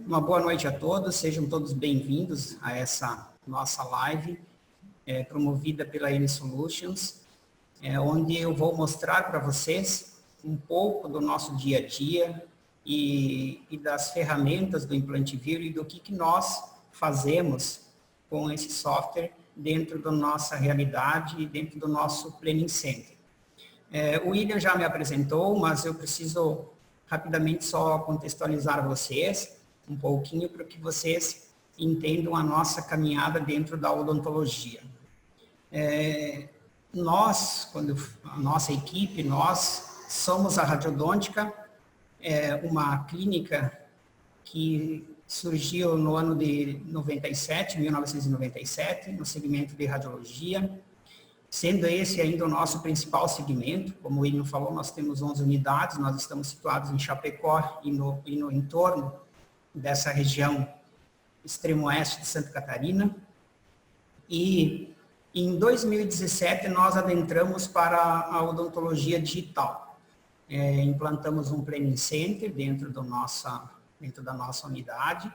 Uma boa noite a todos, sejam todos bem-vindos a essa nossa live promovida pela N Solutions, onde eu vou mostrar para vocês um pouco do nosso dia a dia e das ferramentas do ImplantiViewer e do que nós fazemos com esse software dentro da nossa realidade e dentro do nosso Planning Center. O William já me apresentou, mas eu preciso rapidamente só contextualizar vocês um pouquinho para que vocês entendam a nossa caminhada dentro da odontologia. A nossa equipe, nós somos a Radiodôntica, uma clínica que surgiu no ano de 1997, no segmento de radiologia, sendo esse ainda o nosso principal segmento. Como o William falou, nós temos 11 unidades, nós estamos situados em Chapecó e no entorno dessa região extremo oeste de Santa Catarina. E em 2017 nós adentramos para a odontologia digital. Implantamos um Planning Center dentro da nossa unidade,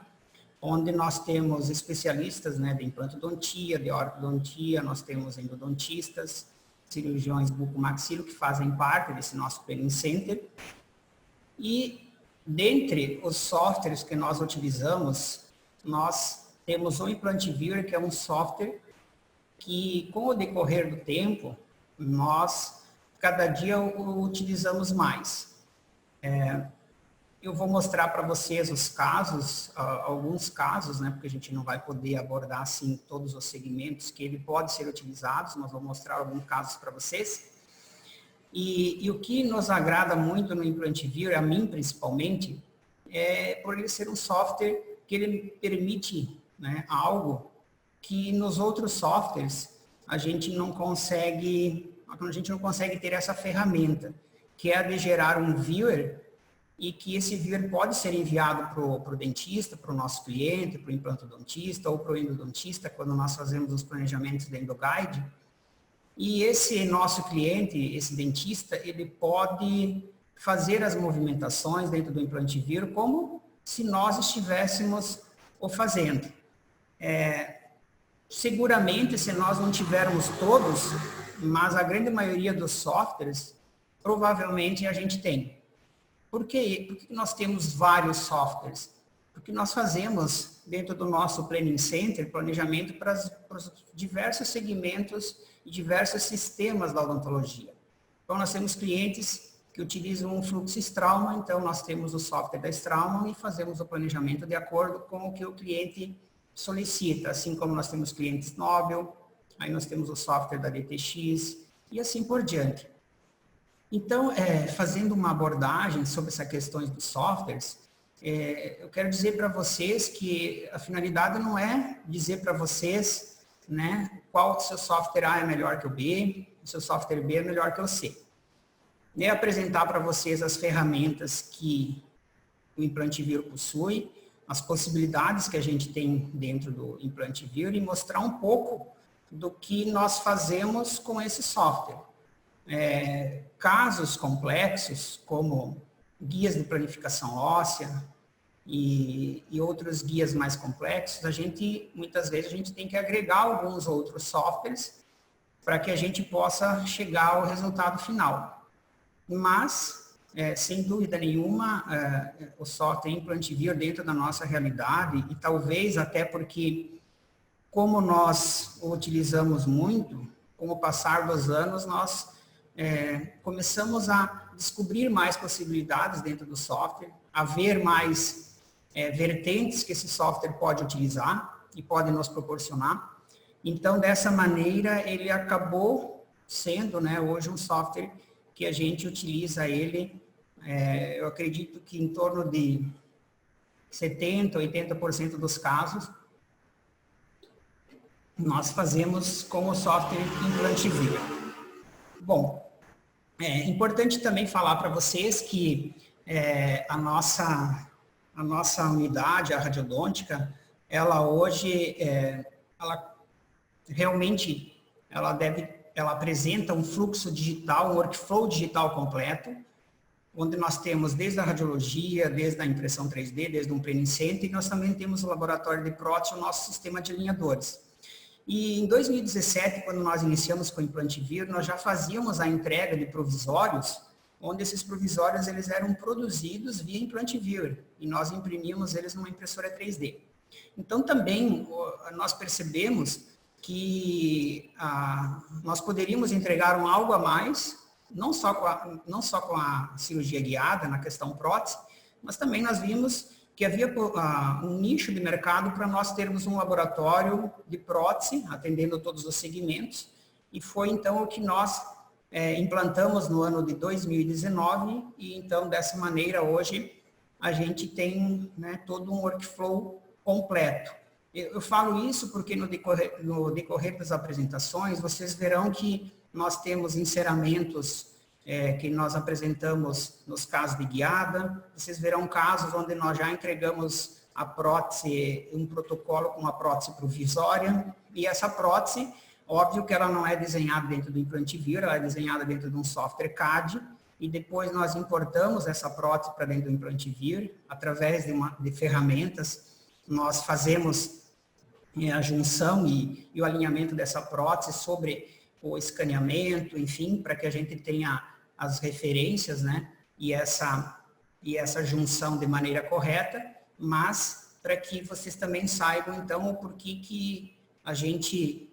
onde nós temos especialistas, de implantodontia, de ortodontia, nós temos endodontistas, cirurgiões bucomaxilo que fazem parte desse nosso Planning Center. E dentre os softwares que nós utilizamos, nós temos o ImplantiViewer, que é um software que, com o decorrer do tempo, nós cada dia o utilizamos mais. Eu vou mostrar para vocês os casos, alguns casos, porque a gente não vai poder abordar assim todos os segmentos que ele pode ser utilizado, mas vou mostrar alguns casos para vocês. E o que nos agrada muito no ImplantiViewer, a mim principalmente, é por ele ser um software que ele permite algo que nos outros softwares a gente não consegue ter essa ferramenta, que é a de gerar um viewer e que esse viewer pode ser enviado para o dentista, para o nosso cliente, para o implantodontista ou para o endodontista, quando nós fazemos os planejamentos da EndoGuide. E esse nosso cliente, esse dentista, ele pode fazer as movimentações dentro do ImplantiViewer como se nós estivéssemos o fazendo. Seguramente, se nós não tivermos todos, mas a grande maioria dos softwares, provavelmente a gente tem. Por quê? Por que nós temos vários softwares? Porque nós fazemos, dentro do nosso Planning Center, planejamento para os diversos segmentos e diversos sistemas da odontologia. Então, nós temos clientes que utilizam um fluxo Straumann, então nós temos o software da Straumann e fazemos o planejamento de acordo com o que o cliente solicita, assim como nós temos clientes Nobel, aí nós temos o software da DTX e assim por diante. Então, fazendo uma abordagem sobre essas questões dos softwares, eu quero dizer para vocês que a finalidade não é dizer para vocês qual seu software A é melhor que o B, o seu software B é melhor que o C. É apresentar para vocês as ferramentas que o ImplantiViewer possui, as possibilidades que a gente tem dentro do ImplantiViewer e mostrar um pouco do que nós fazemos com esse software. Casos complexos, como guias de planificação óssea e outros guias mais complexos, muitas vezes a gente tem que agregar alguns outros softwares para que a gente possa chegar ao resultado final. Mas, sem dúvida nenhuma, o software ImplantiViewer dentro da nossa realidade, e talvez até porque, como nós o utilizamos muito, com o passar dos anos, nós começamos a descobrir mais possibilidades dentro do software, a ver mais vertentes que esse software pode utilizar e pode nos proporcionar. Então, dessa maneira, ele acabou sendo hoje um software que a gente utiliza ele, eu acredito que em torno de 70%, 80% dos casos, nós fazemos com o software ImplantiViewer. Bom, é importante também falar para vocês que a nossa unidade, a radiodôntica, ela hoje, realmente, ela apresenta um fluxo digital, um workflow digital completo, onde nós temos desde a radiologia, desde a impressão 3D, desde um prenicente, e nós também temos o laboratório de prótese, o nosso sistema de alinhadores. E em 2017, quando nós iniciamos com o Implantivir, nós já fazíamos a entrega de provisórios, onde esses provisórios eles eram produzidos via Implantivir, e nós imprimíamos eles numa impressora 3D. Então, também nós percebemos que nós poderíamos entregar algo a mais, não só com a cirurgia guiada na questão prótese, mas também nós vimos que havia um nicho de mercado para nós termos um laboratório de prótese, atendendo todos os segmentos, e foi então o que nós implantamos no ano de 2019, e então dessa maneira hoje a gente tem, né, todo um workflow completo. Eu falo isso porque no decorrer das apresentações, vocês verão que nós temos encerramentos que nós apresentamos nos casos de guiada, vocês verão casos onde nós já entregamos a prótese, um protocolo com uma prótese provisória, e essa prótese, óbvio que ela não é desenhada dentro do Implantivir, ela é desenhada dentro de um software CAD, e depois nós importamos essa prótese para dentro do Implantivir, através de ferramentas, nós fazemos a junção e o alinhamento dessa prótese sobre o escaneamento, enfim, para que a gente tenha as referências, né, e essa junção de maneira correta, mas para que vocês também saibam, então, o porquê que a gente,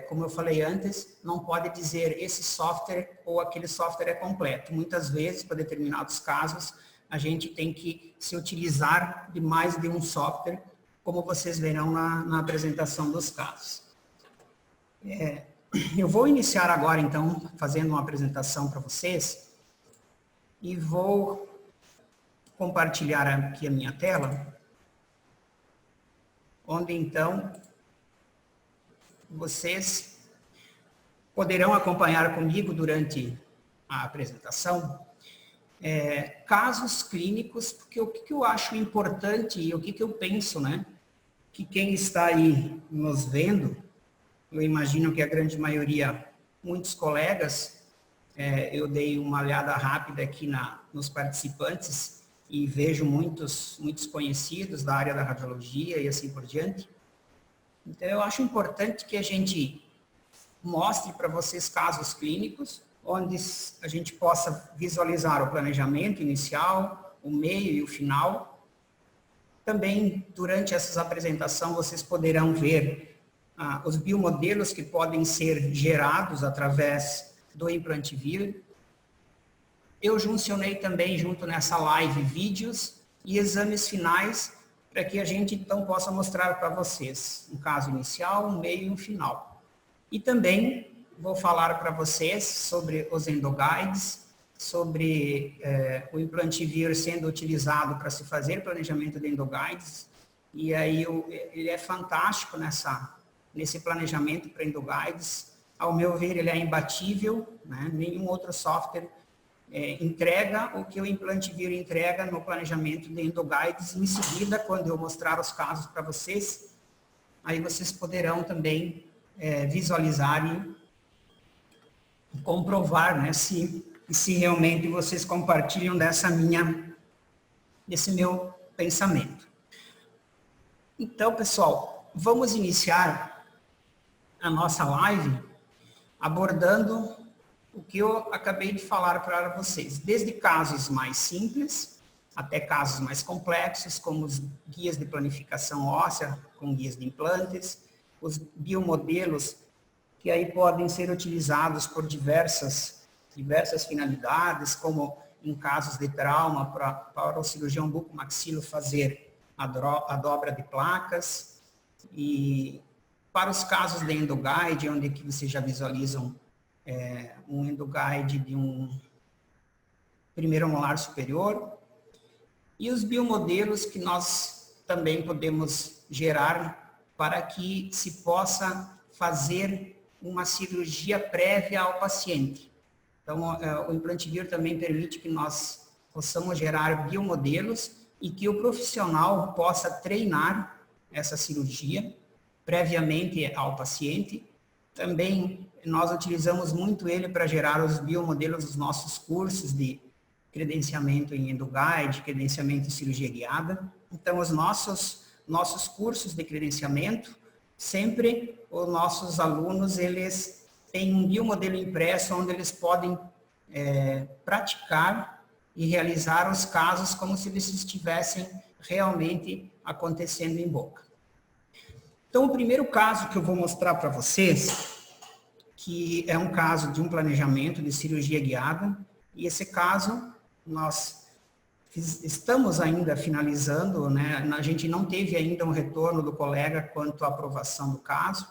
como eu falei antes, não pode dizer esse software ou aquele software é completo. Muitas vezes, para determinados casos, a gente tem que se utilizar de mais de um software, como vocês verão na apresentação dos casos. Eu vou iniciar agora, então, fazendo uma apresentação para vocês e vou compartilhar aqui a minha tela, onde, então, vocês poderão acompanhar comigo durante a apresentação casos clínicos, porque o que eu acho importante e o que eu penso, né, que quem está aí nos vendo, eu imagino que a grande maioria, muitos colegas, eu dei uma olhada rápida aqui nos participantes e vejo muitos conhecidos da área da radiologia e assim por diante. Então, eu acho importante que a gente mostre para vocês casos clínicos, onde a gente possa visualizar o planejamento inicial, o meio e o final. Também, durante essas apresentações, vocês poderão ver os biomodelos que podem ser gerados através do Implantivir. Eu juncionei também, junto nessa live, vídeos e exames finais, para que a gente, então, possa mostrar para vocês um caso inicial, um meio e um final. E também vou falar para vocês sobre os endoguides, sobre o Implantivir sendo utilizado para se fazer planejamento de endoguides, e aí ele é fantástico nesse planejamento para endoguides. Ao meu ver, ele é imbatível, né? Nenhum outro software entrega o que o Implantivir entrega no planejamento de endoguides. Em seguida, quando eu mostrar os casos para vocês, aí vocês poderão também visualizar e comprovar, né, se realmente vocês compartilham desse meu pensamento. Então, pessoal, vamos iniciar a nossa live abordando o que eu acabei de falar para vocês, desde casos mais simples até casos mais complexos, como os guias de planificação óssea, com guias de implantes, os biomodelos que aí podem ser utilizados por diversas finalidades, como em casos de trauma, para o cirurgião bucomaxilo fazer a dobra de placas, e para os casos de endoguide, onde que vocês já visualizam um endoguide de um primeiro molar superior, e os biomodelos que nós também podemos gerar para que se possa fazer uma cirurgia prévia ao paciente. Então, o Implantivir também permite que nós possamos gerar biomodelos e que o profissional possa treinar essa cirurgia previamente ao paciente. Também nós utilizamos muito ele para gerar os biomodelos dos nossos cursos de credenciamento em EndoGuide, credenciamento em cirurgia guiada. Então, os nossos cursos de credenciamento, sempre os nossos alunos, eles têm um biomodelo impresso onde eles podem praticar e realizar os casos como se eles estivessem realmente acontecendo em boca. Então, o primeiro caso que eu vou mostrar para vocês, que é um caso de um planejamento de cirurgia guiada, e esse caso nós estamos ainda finalizando, né? A gente não teve ainda um retorno do colega quanto à aprovação do caso,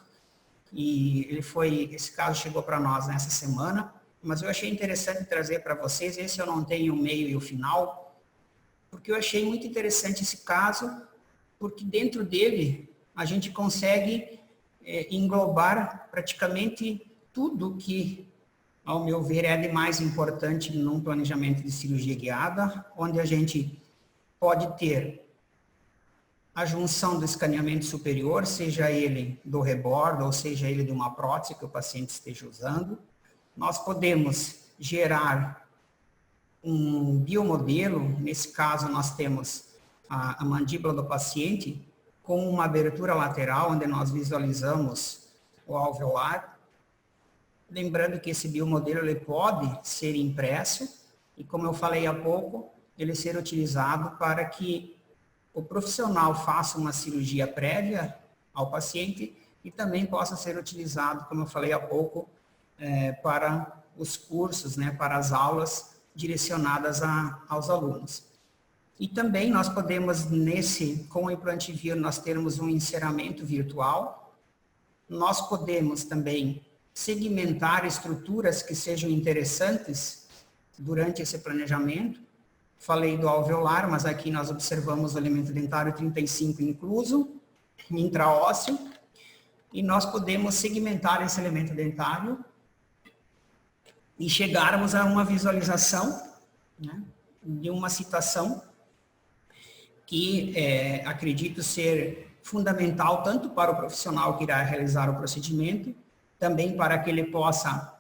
e esse caso chegou para nós nessa semana, mas eu achei interessante trazer para vocês, esse eu não tenho o meio e o final, porque eu achei muito interessante esse caso, porque dentro dele a gente consegue englobar praticamente tudo que, ao meu ver, é de mais importante num planejamento de cirurgia guiada, onde a gente pode ter a junção do escaneamento superior, seja ele do rebordo ou seja ele de uma prótese que o paciente esteja usando. Nós podemos gerar um biomodelo, nesse caso nós temos a mandíbula do paciente com uma abertura lateral, onde nós visualizamos o alveolar. Lembrando que esse biomodelo ele pode ser impresso e, como eu falei há pouco, ele ser utilizado para que o profissional faça uma cirurgia prévia ao paciente e também possa ser utilizado, como eu falei há pouco, para os cursos, né, para as aulas direcionadas aos alunos. E também nós podemos, com o implante Vir, nós termos um enceramento virtual. Nós podemos também segmentar estruturas que sejam interessantes durante esse planejamento. Falei do alveolar, mas aqui nós observamos o elemento dentário 35 incluso, intraósseo, e nós podemos segmentar esse elemento dentário e chegarmos a uma visualização, né, de uma situação que acredito ser fundamental tanto para o profissional que irá realizar o procedimento, também para que ele possa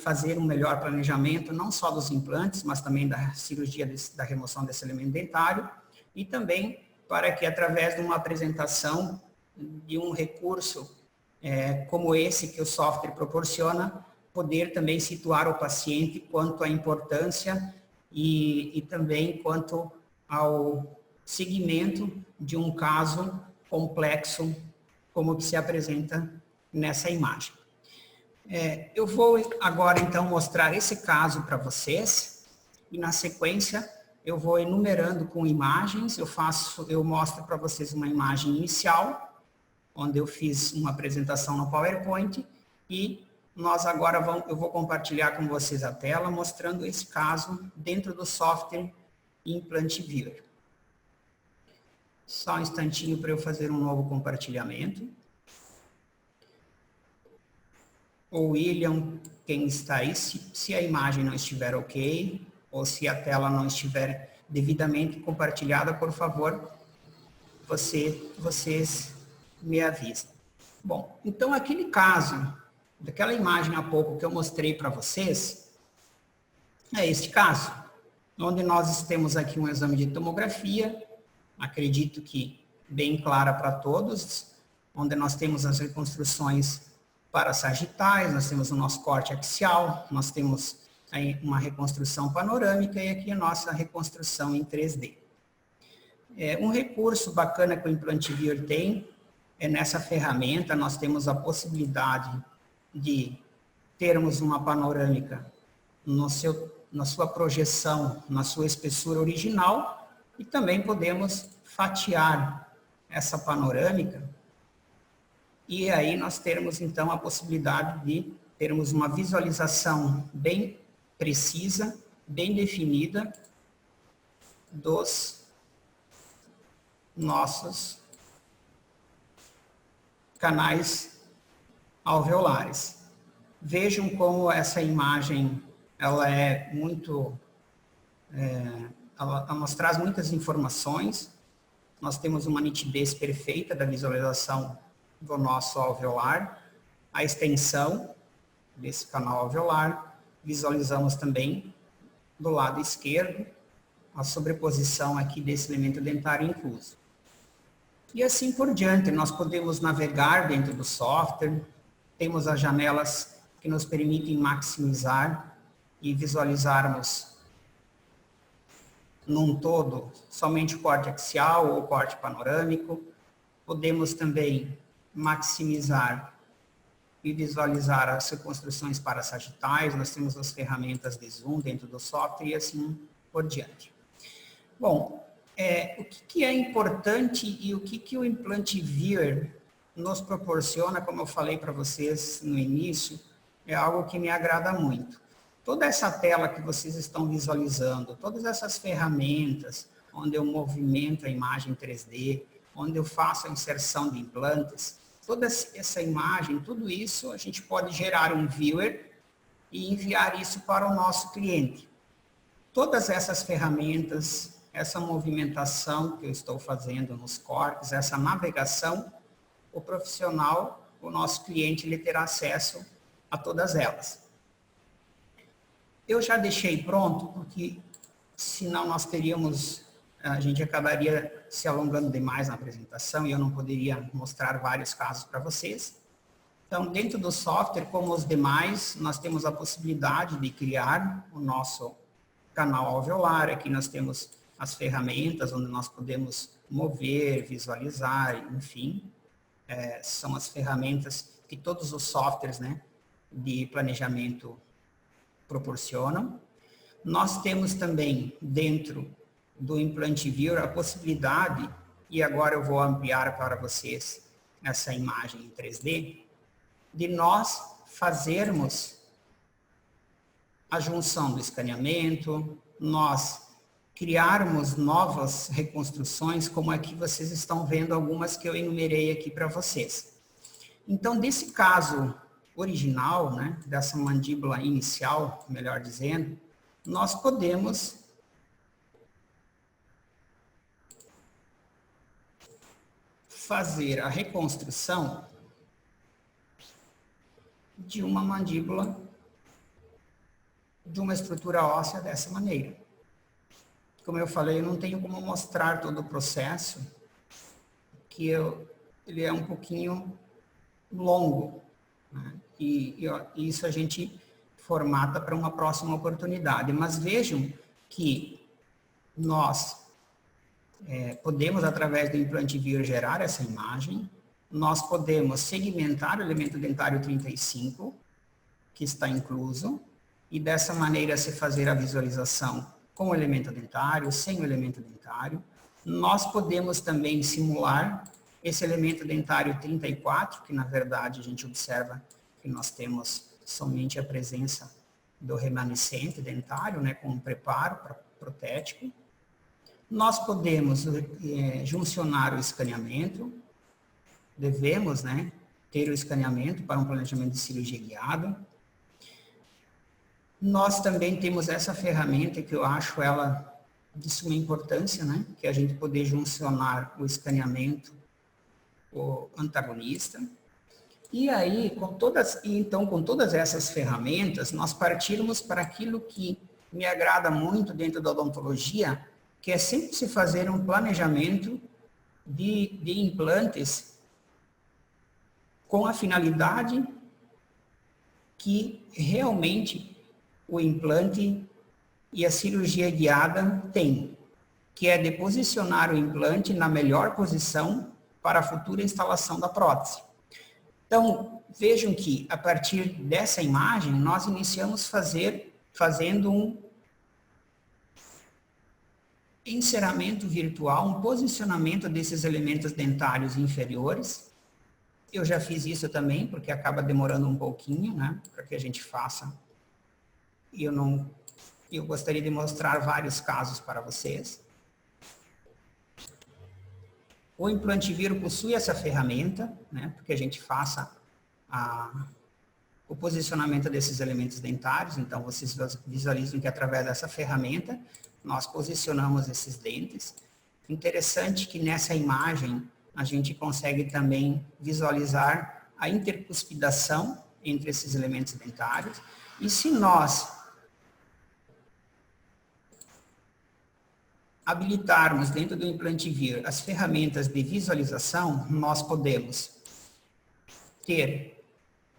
fazer um melhor planejamento, não só dos implantes, mas também da cirurgia da remoção desse elemento dentário, e também para que, através de uma apresentação de um recurso como esse que o software proporciona, poder também situar o paciente quanto à importância e também quanto ao segmento de um caso complexo como o que se apresenta nessa imagem. Eu vou agora, então, mostrar esse caso para vocês e, na sequência, eu vou enumerando com imagens. Eu mostro para vocês uma imagem inicial, onde eu fiz uma apresentação no PowerPoint e eu vou compartilhar com vocês a tela, mostrando esse caso dentro do software Implant Viewer. Só um instantinho para eu fazer um novo compartilhamento. O William, quem está aí, se a imagem não estiver ok, ou se a tela não estiver devidamente compartilhada, por favor, vocês me avisam. Bom, então aquele caso, daquela imagem há pouco que eu mostrei para vocês, é este caso, onde nós temos aqui um exame de tomografia, acredito que bem clara para todos, onde nós temos as reconstruções parassagitais, nós temos o nosso corte axial, nós temos aí uma reconstrução panorâmica e aqui a nossa reconstrução em 3D. Um recurso bacana que o Implant Viewer tem nessa ferramenta, nós temos a possibilidade de termos uma panorâmica na sua projeção, na sua espessura original, e também podemos fatiar essa panorâmica, e aí nós termos então a possibilidade de termos uma visualização bem precisa, bem definida dos nossos canais alveolares. Vejam como essa imagem, ela é muito, ela nos traz muitas informações. Nós temos uma nitidez perfeita da visualização do nosso alveolar, a extensão desse canal alveolar, visualizamos também do lado esquerdo, a sobreposição aqui desse elemento dentário incluso. E assim por diante, nós podemos navegar dentro do software, temos as janelas que nos permitem maximizar e visualizarmos num todo somente o corte axial ou o corte panorâmico. Podemos também maximizar e visualizar as reconstruções parasagitais, nós temos as ferramentas de zoom dentro do software e assim por diante. Bom, o que é importante e o que o Implant Viewer nos proporciona, como eu falei para vocês no início, é algo que me agrada muito. Toda essa tela que vocês estão visualizando, todas essas ferramentas, onde eu movimento a imagem 3D, onde eu faço a inserção de implantes, toda essa imagem, tudo isso, a gente pode gerar um viewer e enviar isso para o nosso cliente. Todas essas ferramentas, essa movimentação que eu estou fazendo nos cortes, essa navegação, o profissional, o nosso cliente, ele terá acesso a todas elas. Eu já deixei pronto, porque senão nós teríamos, a gente acabaria se alongando demais na apresentação e eu não poderia mostrar vários casos para vocês. Então, dentro do software, como os demais, nós temos a possibilidade de criar o nosso canal alveolar. Aqui nós temos as ferramentas onde nós podemos mover, visualizar, enfim. São as ferramentas que todos os softwares, né, de planejamento proporcionam. Nós temos também dentro do Implant Viewer a possibilidade, e agora eu vou ampliar para vocês essa imagem em 3D, de nós fazermos a junção do escaneamento, nós criarmos novas reconstruções, como aqui vocês estão vendo algumas que eu enumerei aqui para vocês. Então, desse caso original, né, dessa mandíbula inicial, melhor dizendo, nós podemos fazer a reconstrução de uma mandíbula, de uma estrutura óssea dessa maneira. Como eu falei, eu não tenho como mostrar todo o processo, que ele é um pouquinho longo, né? E isso a gente formata para uma próxima oportunidade. Mas vejam que nós podemos, através do Implant Viewer, gerar essa imagem, nós podemos segmentar o elemento dentário 35, que está incluso, e dessa maneira se fazer a visualização com o elemento dentário, sem o elemento dentário. Nós podemos também simular esse elemento dentário 34, que na verdade a gente observa que nós temos somente a presença do remanescente dentário, né, com um preparo protético. Nós podemos juncionar o escaneamento, devemos, né, ter o escaneamento para um planejamento de cirurgia guiada. Nós também temos essa ferramenta que eu acho ela de suma importância, né, que é a gente poder juncionar o escaneamento, o antagonista. E aí, com todas essas ferramentas, nós partirmos para aquilo que me agrada muito dentro da odontologia, que é sempre se fazer um planejamento de implantes com a finalidade que realmente o implante e a cirurgia guiada têm, que é de posicionar o implante na melhor posição para a futura instalação da prótese. Então, vejam que a partir dessa imagem, nós iniciamos fazendo um enceramento virtual, um posicionamento desses elementos dentários inferiores. Eu já fiz isso também, porque acaba demorando um pouquinho, né, para que a gente faça. E eu gostaria de mostrar vários casos para vocês. O Implant Viewer possui essa ferramenta, né, porque a gente faça o posicionamento desses elementos dentários. Então, vocês visualizam que através dessa ferramenta, nós posicionamos esses dentes. Interessante que nessa imagem, a gente consegue também visualizar a intercuspidação entre esses elementos dentários. E se nós habilitarmos dentro do implante VIR as ferramentas de visualização, nós podemos ter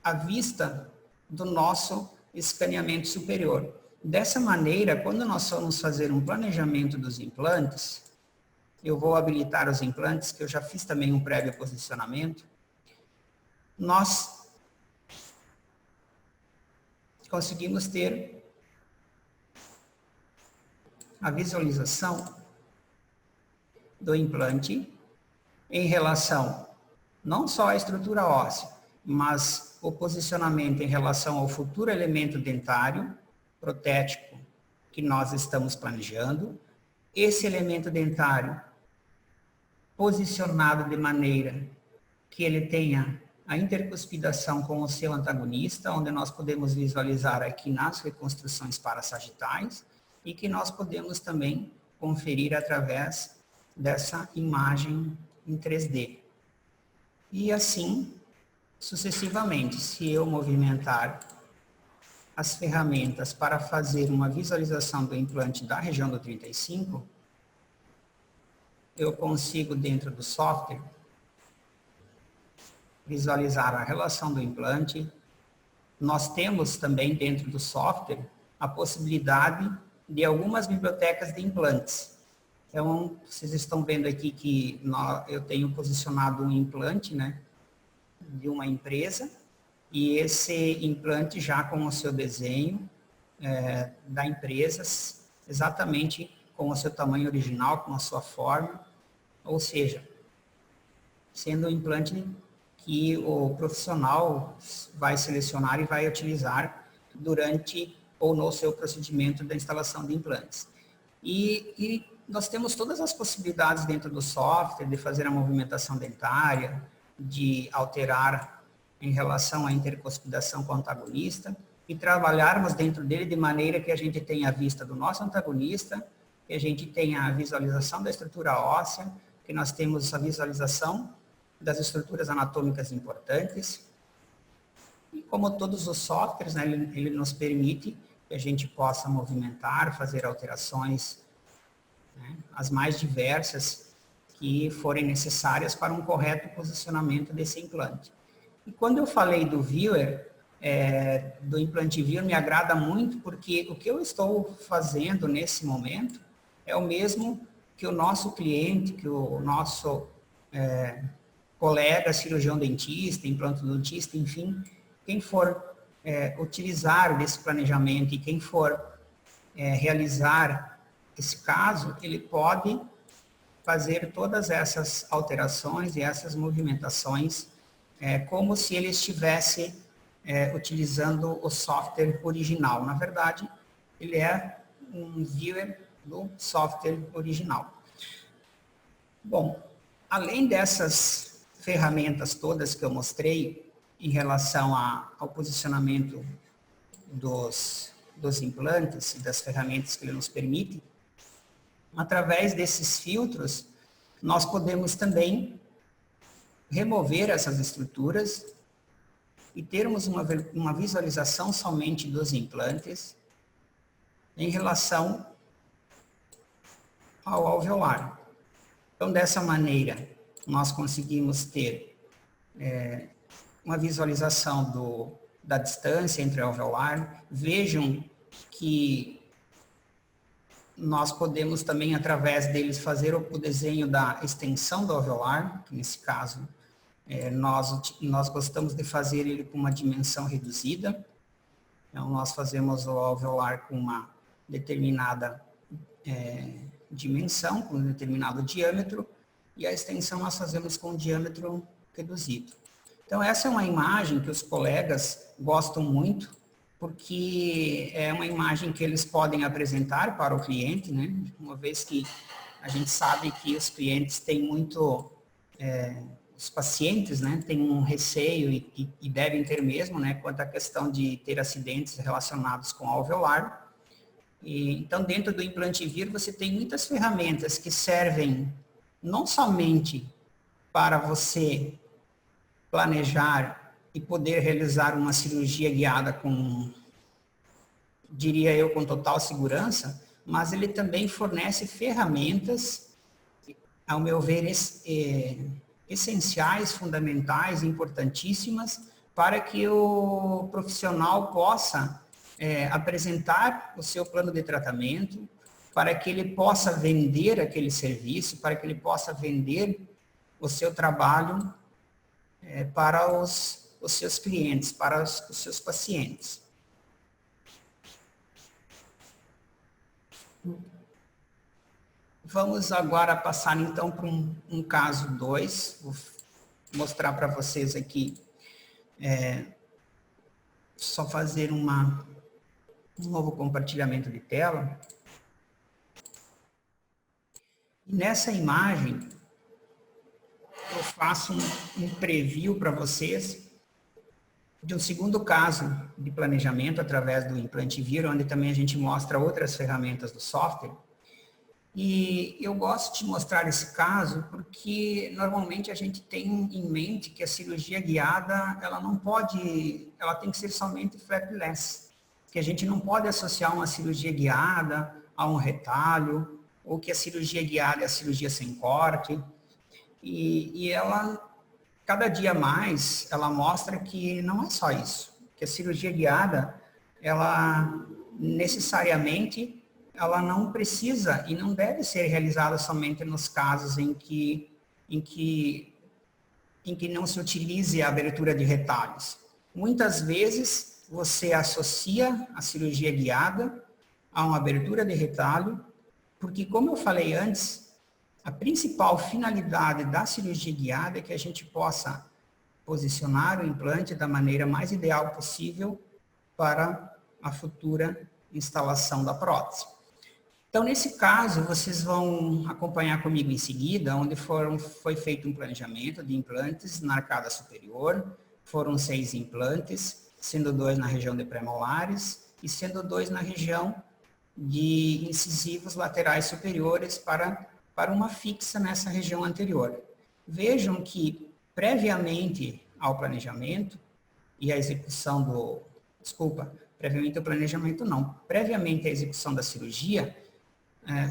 a vista do nosso escaneamento superior. Dessa maneira, quando nós formos fazer um planejamento dos implantes, eu vou habilitar os implantes, que eu já fiz também um prévio posicionamento, nós conseguimos ter a visualização do implante em relação não só à estrutura óssea, mas o posicionamento em relação ao futuro elemento dentário, protético, que nós estamos planejando, esse elemento dentário posicionado de maneira que ele tenha a intercuspidação com o seu antagonista, onde nós podemos visualizar aqui nas reconstruções parassagitais, e que nós podemos também conferir através dessa imagem em 3D. E assim, sucessivamente, se eu movimentar as ferramentas para fazer uma visualização do implante da região do 35, eu consigo, dentro do software, visualizar a relação do implante. Nós temos também, dentro do software, a possibilidade de algumas bibliotecas de implantes. Então, vocês estão vendo aqui que eu tenho posicionado um implante, né, de uma empresa, e esse implante já com o seu desenho da empresa, exatamente com o seu tamanho original, com a sua forma, ou seja, sendo um implante que o profissional vai selecionar e vai utilizar durante ou no seu procedimento da instalação de implantes. E nós temos todas as possibilidades dentro do software de fazer a movimentação dentária, de alterar em relação à intercuspidação com o antagonista e trabalharmos dentro dele de maneira que a gente tenha a vista do nosso antagonista, que a gente tenha a visualização da estrutura óssea, que nós temos a visualização das estruturas anatômicas importantes. E como todos os softwares, né, ele nos permite que a gente possa movimentar, fazer alterações, né, as mais diversas que forem necessárias para um correto posicionamento desse implante. E quando eu falei do viewer, do implante viewer, me agrada muito porque o que eu estou fazendo nesse momento é o mesmo que o nosso cliente, que o nosso colega cirurgião dentista, implantodontista, enfim, quem for utilizar desse planejamento e quem for realizar esse caso, ele pode fazer todas essas alterações e essas movimentações como se ele estivesse utilizando o software original. Na verdade, ele é um viewer do software original. Bom, além dessas ferramentas todas que eu mostrei em relação ao posicionamento dos implantes e das ferramentas que ele nos permite, através desses filtros, nós podemos também remover essas estruturas e termos uma visualização somente dos implantes em relação ao alveolar. Então, dessa maneira, nós conseguimos ter uma visualização da distância entre alveolar. Vejam que nós podemos também, através deles, fazer o desenho da extensão do alveolar, que nesse caso nós gostamos de fazer ele com uma dimensão reduzida. Então, nós fazemos o alveolar com uma determinada dimensão, com um determinado diâmetro, e a extensão nós fazemos com um diâmetro reduzido. Então, essa é uma imagem que os colegas gostam muito, porque é uma imagem que eles podem apresentar para o cliente, né? Uma vez que a gente sabe que os clientes têm muito, os pacientes, né, têm um receio e devem ter mesmo, né, quanto à questão de ter acidentes relacionados com alveolar. Então, dentro do implante VIR, você tem muitas ferramentas que servem não somente para você planejar e poder realizar uma cirurgia guiada com, diria eu, com total segurança, mas ele também fornece ferramentas, ao meu ver, essenciais, fundamentais, importantíssimas, para que o profissional possa apresentar o seu plano de tratamento, para que ele possa vender aquele serviço, para que ele possa vender o seu trabalho para os seus clientes, para os seus pacientes. Vamos agora passar então para um caso 2. Vou mostrar para vocês aqui, só fazer um novo compartilhamento de tela. E nessa imagem, eu faço um preview para vocês de um segundo caso de planejamento através do Implantivir, onde também a gente mostra outras ferramentas do software. E eu gosto de mostrar esse caso porque normalmente a gente tem em mente que a cirurgia guiada, ela tem que ser somente flapless, que a gente não pode associar uma cirurgia guiada a um retalho, ou que a cirurgia guiada é a cirurgia sem corte. E ela, cada dia mais, ela mostra que não é só isso, que a cirurgia guiada, ela necessariamente, ela não precisa e não deve ser realizada somente nos casos em que não se utilize a abertura de retalhos. Muitas vezes, você associa a cirurgia guiada a uma abertura de retalho, porque, como eu falei antes, a principal finalidade da cirurgia guiada é que a gente possa posicionar o implante da maneira mais ideal possível para a futura instalação da prótese. Então, nesse caso, vocês vão acompanhar comigo em seguida, onde foi feito um planejamento de implantes na arcada superior. Foram 6 implantes, sendo 2 na região de premolares e sendo 2 na região de incisivos laterais superiores para uma fixa nessa região anterior. Vejam que, previamente ao planejamento e à execução previamente ao planejamento não, previamente à execução da cirurgia,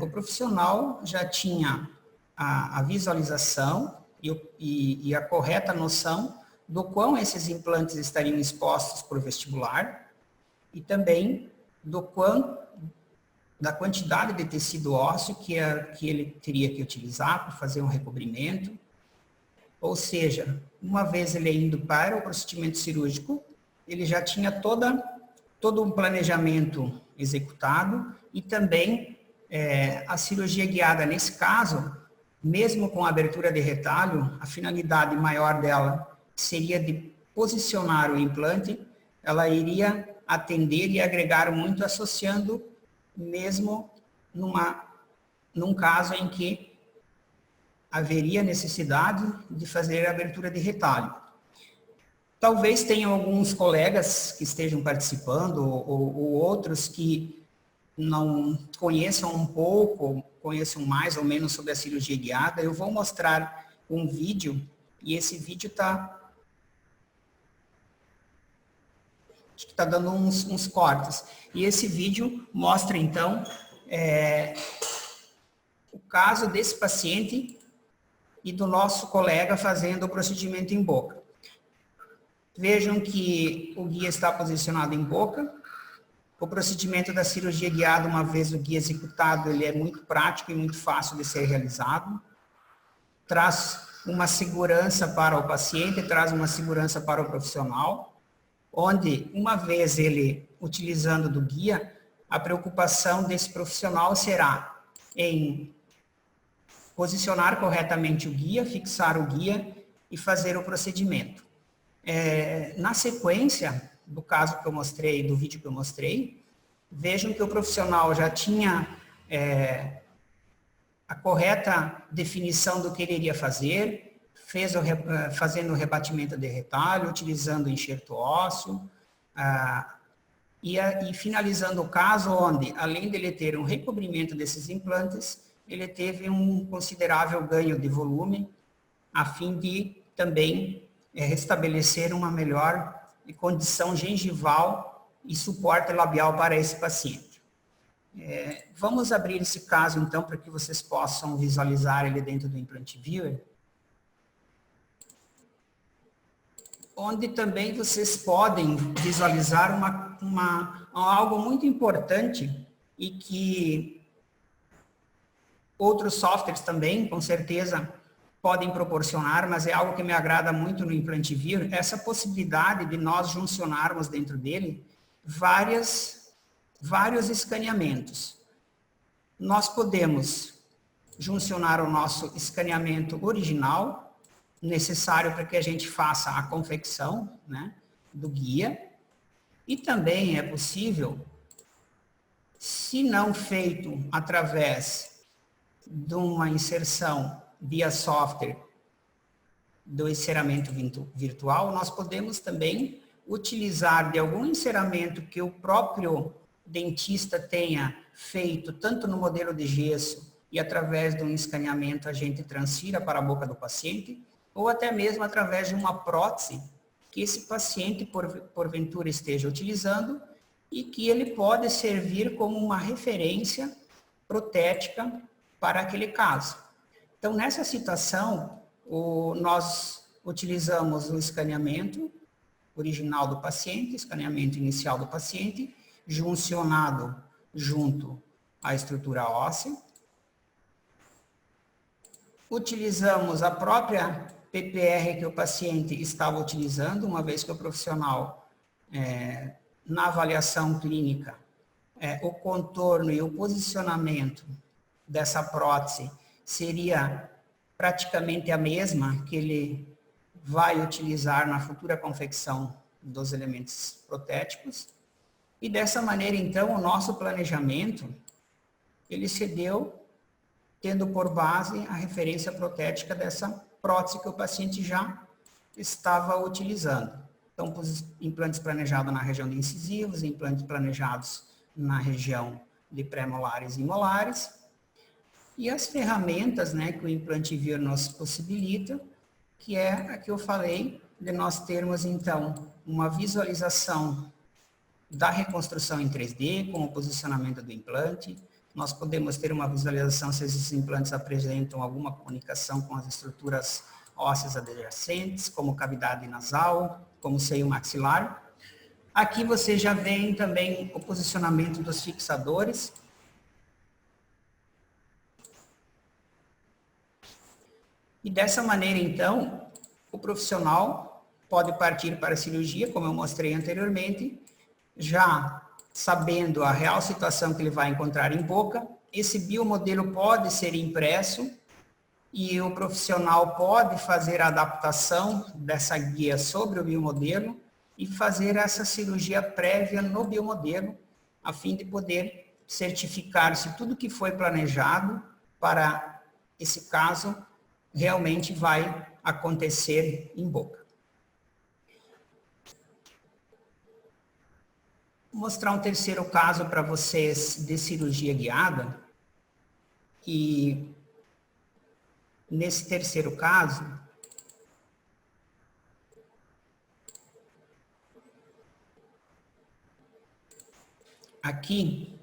o profissional já tinha a visualização e a correta noção do quão esses implantes estariam expostos para o vestibular e também da quantidade de tecido ósseo que ele teria que utilizar para fazer um recobrimento. Ou seja, uma vez ele indo para o procedimento cirúrgico, ele já tinha todo um planejamento executado e também a cirurgia guiada, nesse caso, mesmo com a abertura de retalho, a finalidade maior dela seria de posicionar o implante, ela iria atender e agregar muito associando mesmo num caso em que haveria necessidade de fazer a abertura de retalho. Talvez tenham alguns colegas que estejam participando ou outros que não conheçam um pouco, conheçam mais ou menos sobre a cirurgia guiada. Eu vou mostrar um vídeo e esse vídeo está dando uns cortes. E esse vídeo mostra, então, o caso desse paciente e do nosso colega fazendo o procedimento em boca. Vejam que o guia está posicionado em boca. O procedimento da cirurgia guiada, uma vez o guia executado, ele é muito prático e muito fácil de ser realizado. Traz uma segurança para o paciente, traz uma segurança para o profissional, onde, uma vez ele utilizando do guia, a preocupação desse profissional será em posicionar corretamente o guia, fixar o guia e fazer o procedimento. Na sequência do caso que eu mostrei, do vídeo que eu mostrei, vejam que o profissional já tinha a correta definição do que ele iria fazer, fazendo o rebatimento de retalho, utilizando o enxerto ósseo, e finalizando o caso onde, além dele ter um recobrimento desses implantes, ele teve um considerável ganho de volume, a fim de também restabelecer uma melhor condição gengival e suporte labial para esse paciente. Vamos abrir esse caso, então, para que vocês possam visualizar ele dentro do Implant Viewer. Onde também vocês podem visualizar algo muito importante e que outros softwares também, com certeza, podem proporcionar, mas é algo que me agrada muito no Implant Viewer, essa possibilidade de nós juncionarmos dentro dele vários escaneamentos. Nós podemos juncionar o nosso escaneamento original, necessário para que a gente faça a confecção, né, do guia, e também é possível, se não feito através de uma inserção via software do enceramento virtual, nós podemos também utilizar de algum enceramento que o próprio dentista tenha feito, tanto no modelo de gesso e através de um escaneamento a gente transfira para a boca do paciente, ou até mesmo através de uma prótese que esse paciente, porventura, esteja utilizando e que ele pode servir como uma referência protética para aquele caso. Então, nessa situação, nós utilizamos o escaneamento original do paciente, escaneamento inicial do paciente, juncionado junto à estrutura óssea. Utilizamos a própria PPR que o paciente estava utilizando, uma vez que o profissional, na avaliação clínica, o contorno e o posicionamento dessa prótese seria praticamente a mesma que ele vai utilizar na futura confecção dos elementos protéticos. E dessa maneira, então, o nosso planejamento, ele se deu tendo por base a referência protética dessa prótese que o paciente já estava utilizando. Então, implantes planejados na região de incisivos, implantes planejados na região de pré-molares e molares, e as ferramentas, né, que o Implant Viewer nos possibilita, que é a que eu falei, de nós termos, então, uma visualização da reconstrução em 3D, com o posicionamento do implante. Nós podemos ter uma visualização se esses implantes apresentam alguma comunicação com as estruturas ósseas adjacentes, como cavidade nasal, como seio maxilar. Aqui você já vê também o posicionamento dos fixadores. E dessa maneira, então, o profissional pode partir para a cirurgia, como eu mostrei anteriormente, já sabendo a real situação que ele vai encontrar em boca. Esse biomodelo pode ser impresso e o profissional pode fazer a adaptação dessa guia sobre o biomodelo e fazer essa cirurgia prévia no biomodelo, a fim de poder certificar se tudo que foi planejado para esse caso realmente vai acontecer em boca. Vou mostrar um terceiro caso para vocês de cirurgia guiada. E nesse terceiro caso, aqui,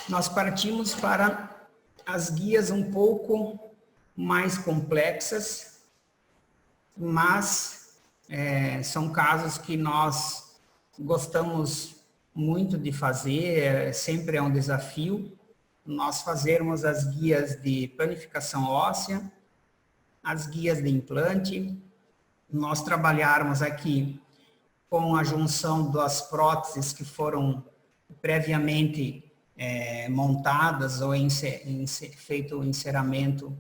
nós partimos para as guias um pouco mais complexas, mas são casos que nós gostamos muito de fazer, sempre é um desafio nós fazermos as guias de planificação óssea, as guias de implante, nós trabalharmos aqui com a junção das próteses que foram previamente montadas ou feito o enceramento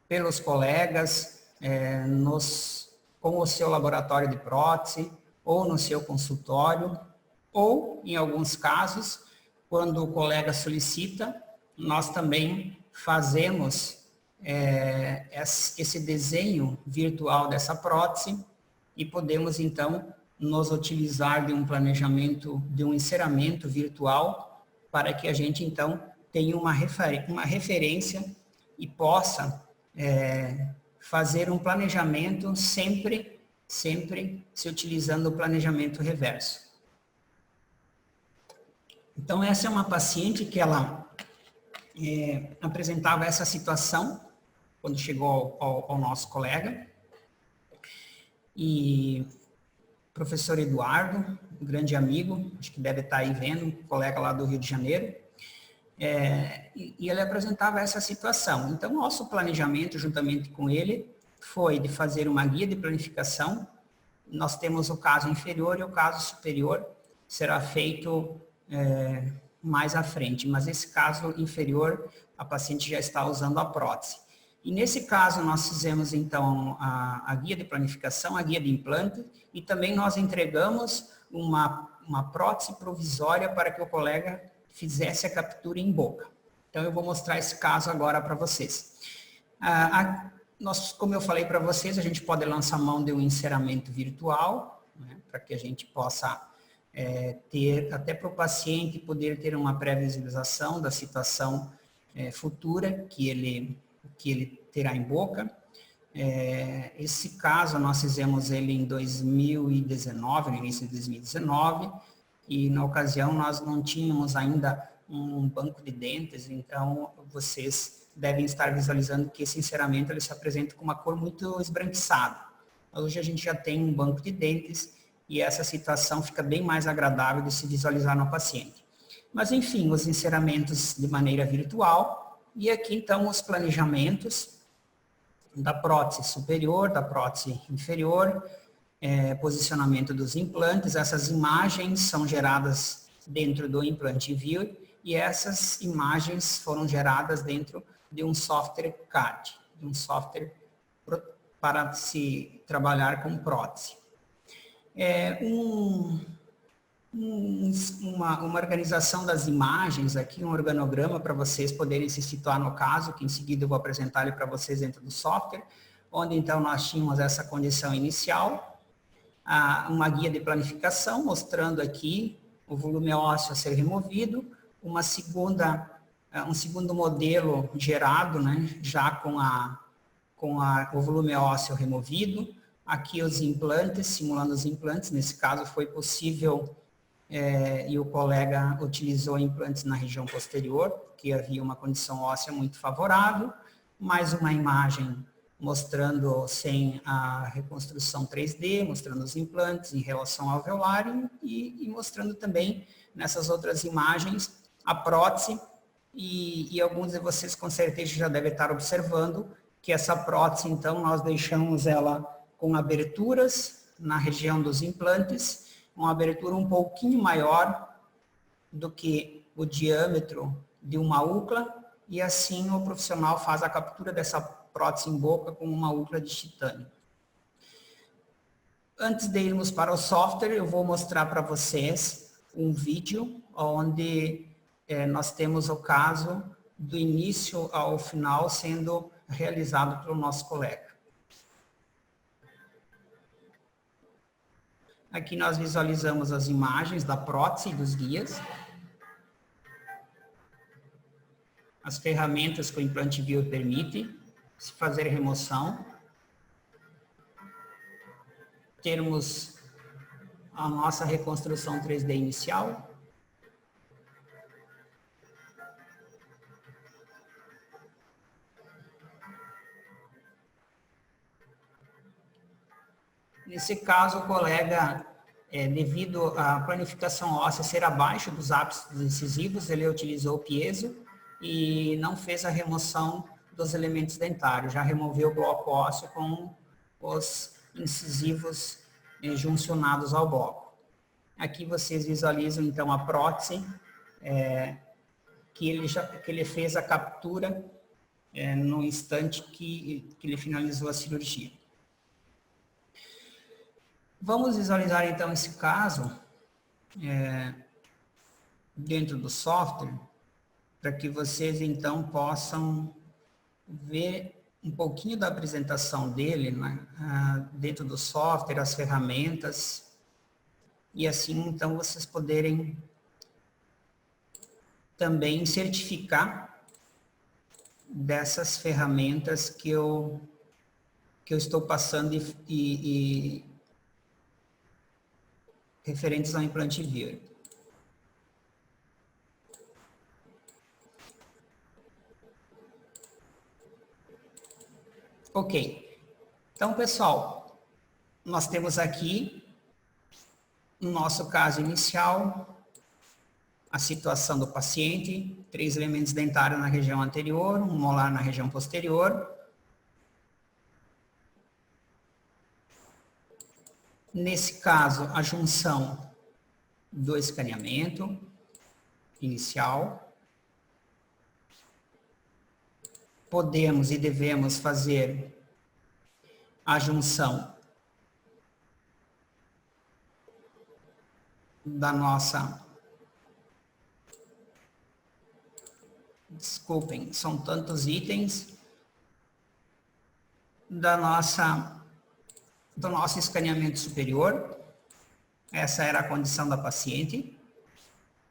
pelos colegas com o seu laboratório de prótese ou no seu consultório, ou, em alguns casos, quando o colega solicita, nós também fazemos esse desenho virtual dessa prótese e podemos, então, nos utilizar de um planejamento, de um enceramento virtual, para que a gente, então, tenha uma referência e possa fazer um planejamento sempre se utilizando o planejamento reverso. Então, essa é uma paciente que ela apresentava essa situação quando chegou ao nosso colega. E o professor Eduardo, um grande amigo, acho que deve estar aí vendo, colega lá do Rio de Janeiro, e ele apresentava essa situação. Então, nosso planejamento, juntamente com ele, foi de fazer uma guia de planificação. Nós temos o caso inferior e o caso superior, será feito mais à frente, mas esse caso inferior, a paciente já está usando a prótese. E nesse caso, nós fizemos, então, a guia de planificação, a guia de implante, e também nós entregamos uma prótese provisória para que o colega fizesse a captura em boca. Então, eu vou mostrar esse caso agora para vocês. Nós, como eu falei para vocês, a gente pode lançar mão de um enceramento virtual, né, para que a gente possa ter, até para o paciente poder ter uma pré-visualização da situação futura que ele terá em boca. Esse caso nós fizemos ele em 2019, no início de 2019, e na ocasião nós não tínhamos ainda um banco de dentes, então vocês devem estar visualizando que esse enceramento ele se apresenta com uma cor muito esbranquiçada. Hoje a gente já tem um banco de dentes e essa situação fica bem mais agradável de se visualizar no paciente. Mas enfim, os enceramentos de maneira virtual, e aqui então os planejamentos da prótese superior, da prótese inferior, posicionamento dos implantes. Essas imagens são geradas dentro do Implant Viewer e essas imagens foram geradas dentro de um software CAD, de um software para se trabalhar com prótese. Uma organização das imagens aqui, um organograma para vocês poderem se situar no caso, que em seguida eu vou apresentar ele para vocês dentro do software, onde então nós tínhamos essa condição inicial, uma guia de planificação mostrando aqui o volume ósseo a ser removido, um segundo modelo gerado, né, já com o volume ósseo removido, aqui os implantes, simulando os implantes, nesse caso foi possível e o colega utilizou implantes na região posterior, porque havia uma condição óssea muito favorável, mais uma imagem mostrando sem a reconstrução 3D, mostrando os implantes em relação ao alveolário e mostrando também nessas outras imagens a prótese e alguns de vocês com certeza já devem estar observando que essa prótese, então, nós deixamos ela com aberturas na região dos implantes, uma abertura um pouquinho maior do que o diâmetro de uma úcula, e assim o profissional faz a captura dessa prótese em boca com uma úcula de titânio. Antes de irmos para o software, eu vou mostrar para vocês um vídeo onde nós temos o caso do início ao final sendo realizado pelo nosso colega. Aqui nós visualizamos as imagens da prótese e dos guias. As ferramentas que o Implant Viewer permite se fazer remoção. Termos a nossa reconstrução 3D inicial. Nesse caso, o colega, devido à planificação óssea ser abaixo dos ápices incisivos, ele utilizou o piezo e não fez a remoção dos elementos dentários, já removeu o bloco ósseo com os incisivos juncionados ao bloco. Aqui vocês visualizam, então, a prótese, que ele fez a captura no instante que ele finalizou a cirurgia. Vamos visualizar, então, esse caso dentro do software, para que vocês, então, possam ver um pouquinho da apresentação dele, né, dentro do software, as ferramentas, e assim, então, vocês poderem também certificar dessas ferramentas que eu estou passando e referentes ao Implant Viewer. Ok. Então, pessoal, nós temos aqui, no nosso caso inicial, a situação do paciente, 3 elementos dentários na região anterior, um molar na região posterior. Nesse caso, a junção do escaneamento inicial. Podemos e devemos fazer a junção da nossa... Desculpem, são tantos itens do nosso escaneamento superior. Essa era a condição da paciente.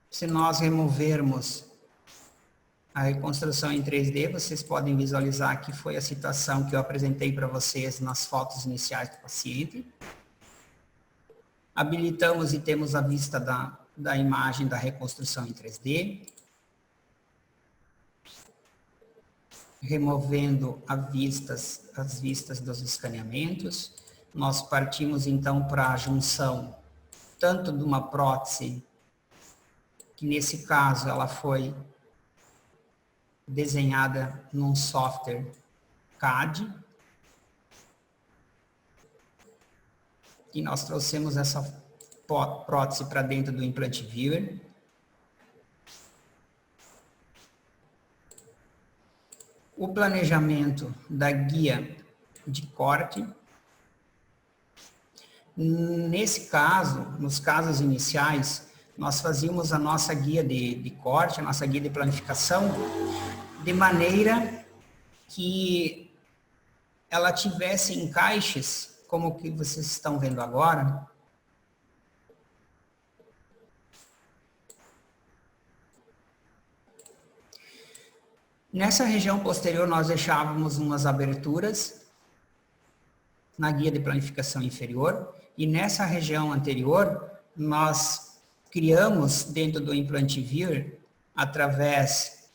Se nós removermos a reconstrução em 3D, vocês podem visualizar que foi a situação que eu apresentei para vocês nas fotos iniciais do paciente. Habilitamos e temos a vista da imagem da reconstrução em 3D. Removendo as vistas dos escaneamentos. Nós partimos então para a junção tanto de uma prótese, que nesse caso ela foi desenhada num software CAD, e nós trouxemos essa prótese para dentro do Implant Viewer. O planejamento da guia de corte. Nesse caso, nos casos iniciais, nós fazíamos a nossa guia de corte, a nossa guia de planificação, de maneira que ela tivesse encaixes, como o que vocês estão vendo agora. Nessa região posterior, nós deixávamos umas aberturas na guia de planificação inferior, e nessa região anterior, nós criamos dentro do Implant Viewer, através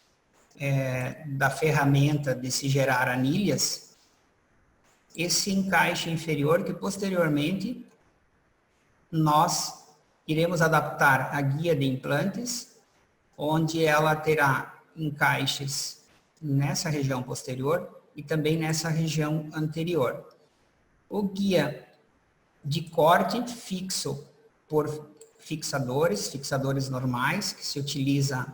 da ferramenta de se gerar anilhas, esse encaixe inferior que posteriormente nós iremos adaptar a guia de implantes, onde ela terá encaixes nessa região posterior e também nessa região anterior. O guia de corte fixo por fixadores normais, que se utiliza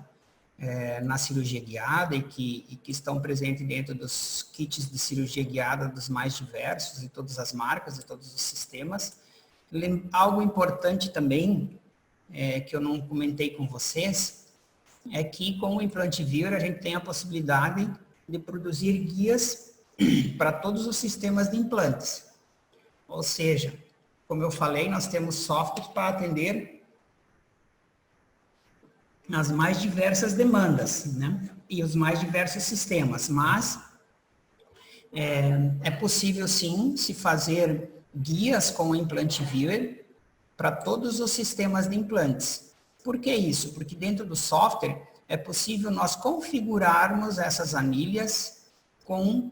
na cirurgia guiada e que estão presentes dentro dos kits de cirurgia guiada dos mais diversos, de todas as marcas, de todos os sistemas. Algo importante também, que eu não comentei com vocês, é que com o Implant Viewer a gente tem a possibilidade de produzir guias para todos os sistemas de implantes. Ou seja, como eu falei, nós temos softwares para atender as mais diversas demandas, né? E os mais diversos sistemas, mas é possível sim se fazer guias com o Implant Viewer para todos os sistemas de implantes. Por que isso? Porque dentro do software é possível nós configurarmos essas anilhas com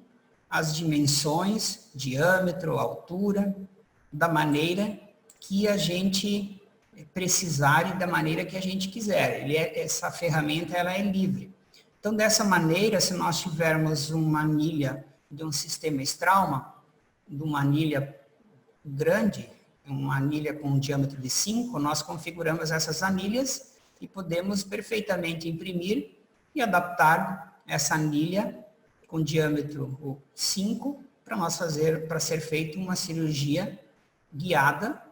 as dimensões, diâmetro, altura, da maneira que a gente precisar e da maneira que a gente quiser. Essa ferramenta ela é livre. Então, dessa maneira, se nós tivermos uma anilha de um sistema Straumann, de uma anilha grande, uma anilha com um diâmetro de 5, nós configuramos essas anilhas e podemos perfeitamente imprimir e adaptar essa anilha com diâmetro 5 para ser feita uma cirurgia guiada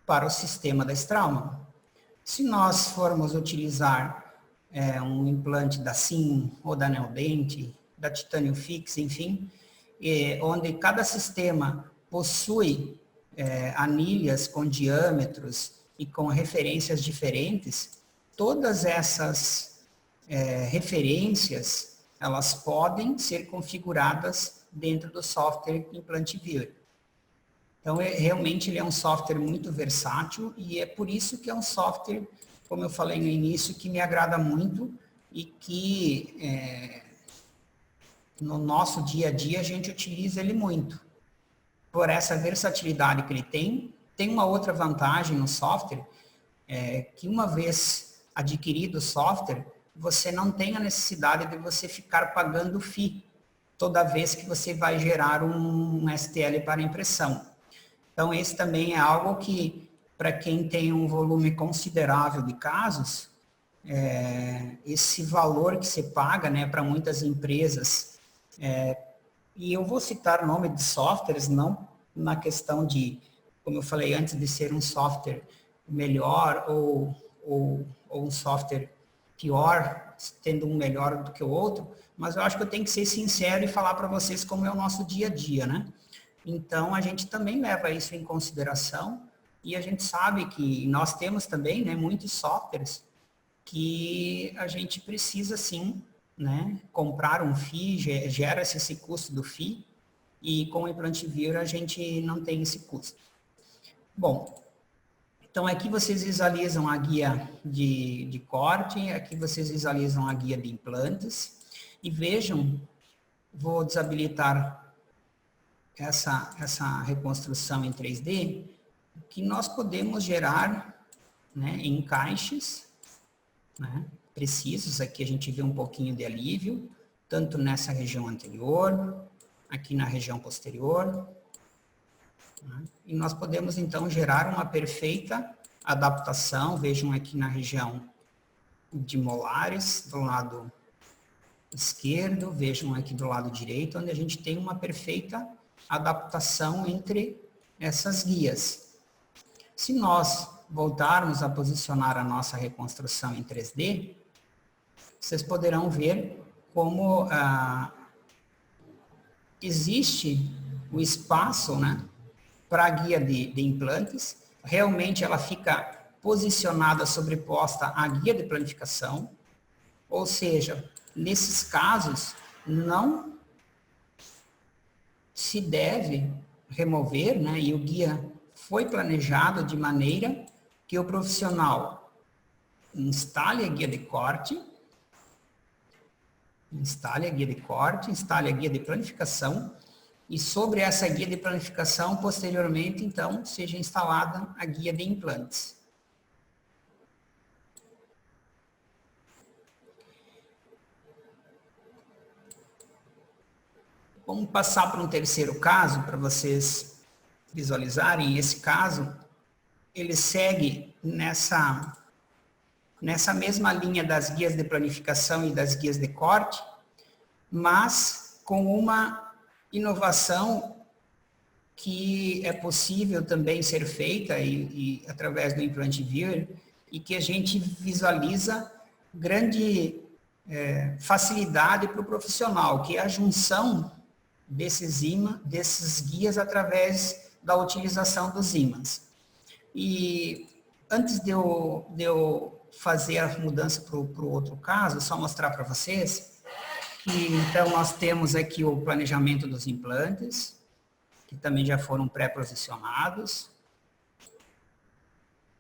para o sistema da Straumann. Se nós formos utilizar um implante da Sim ou da Neodent, da Titanium Fix, enfim, onde cada sistema possui anilhas com diâmetros e com referências diferentes, todas essas referências, elas podem ser configuradas dentro do software Implant Viewer. Então, realmente ele é um software muito versátil e é por isso que é um software, como eu falei no início, que me agrada muito e que no nosso dia a dia a gente utiliza ele muito. Por essa versatilidade que ele tem uma outra vantagem no software, que uma vez adquirido o software, você não tem a necessidade de você ficar pagando FII toda vez que você vai gerar um STL para impressão. Então, esse também é algo que, para quem tem um volume considerável de casos, esse valor que você paga, né, para muitas empresas, e eu vou citar o nome de softwares, não na questão de, como eu falei antes, de ser um software melhor ou um software pior, tendo um melhor do que o outro, mas eu acho que eu tenho que ser sincero e falar para vocês como é o nosso dia a dia, né? Então, a gente também leva isso em consideração e a gente sabe que nós temos também, né, muitos softwares que a gente precisa, sim, né, comprar um FII, gera-se esse custo do FII, e com o Implantivir a gente não tem esse custo. Bom, então aqui vocês visualizam a guia de corte, aqui vocês visualizam a guia de implantes, e vejam, vou desabilitar essa reconstrução em 3D, que nós podemos gerar, né, encaixes, né, precisos. Aqui a gente vê um pouquinho de alívio, tanto nessa região anterior, aqui na região posterior, né, e nós podemos então gerar uma perfeita adaptação. Vejam aqui na região de molares, do lado esquerdo, vejam aqui do lado direito, onde a gente tem uma perfeita adaptação entre essas guias. Se nós voltarmos a posicionar a nossa reconstrução em 3D, vocês poderão ver como existe o espaço, né, para a guia de implantes. Realmente ela fica posicionada, sobreposta à guia de planificação, ou seja, nesses casos não se deve remover, né, e o guia foi planejado de maneira que o profissional instale a guia de corte, instale a guia de planificação, e sobre essa guia de planificação, posteriormente, então, seja instalada a guia de implantes. Vamos passar para um terceiro caso, para vocês visualizarem. Esse caso, ele segue nessa mesma linha das guias de planificação e das guias de corte, mas com uma inovação que é possível também ser feita e através do Implantivir, e que a gente visualiza grande facilidade para o profissional, que é a junção desses guias através da utilização dos ímãs. E antes de eu fazer a mudança para o outro caso, só mostrar para vocês que, então, nós temos aqui o planejamento dos implantes, que também já foram pré-posicionados.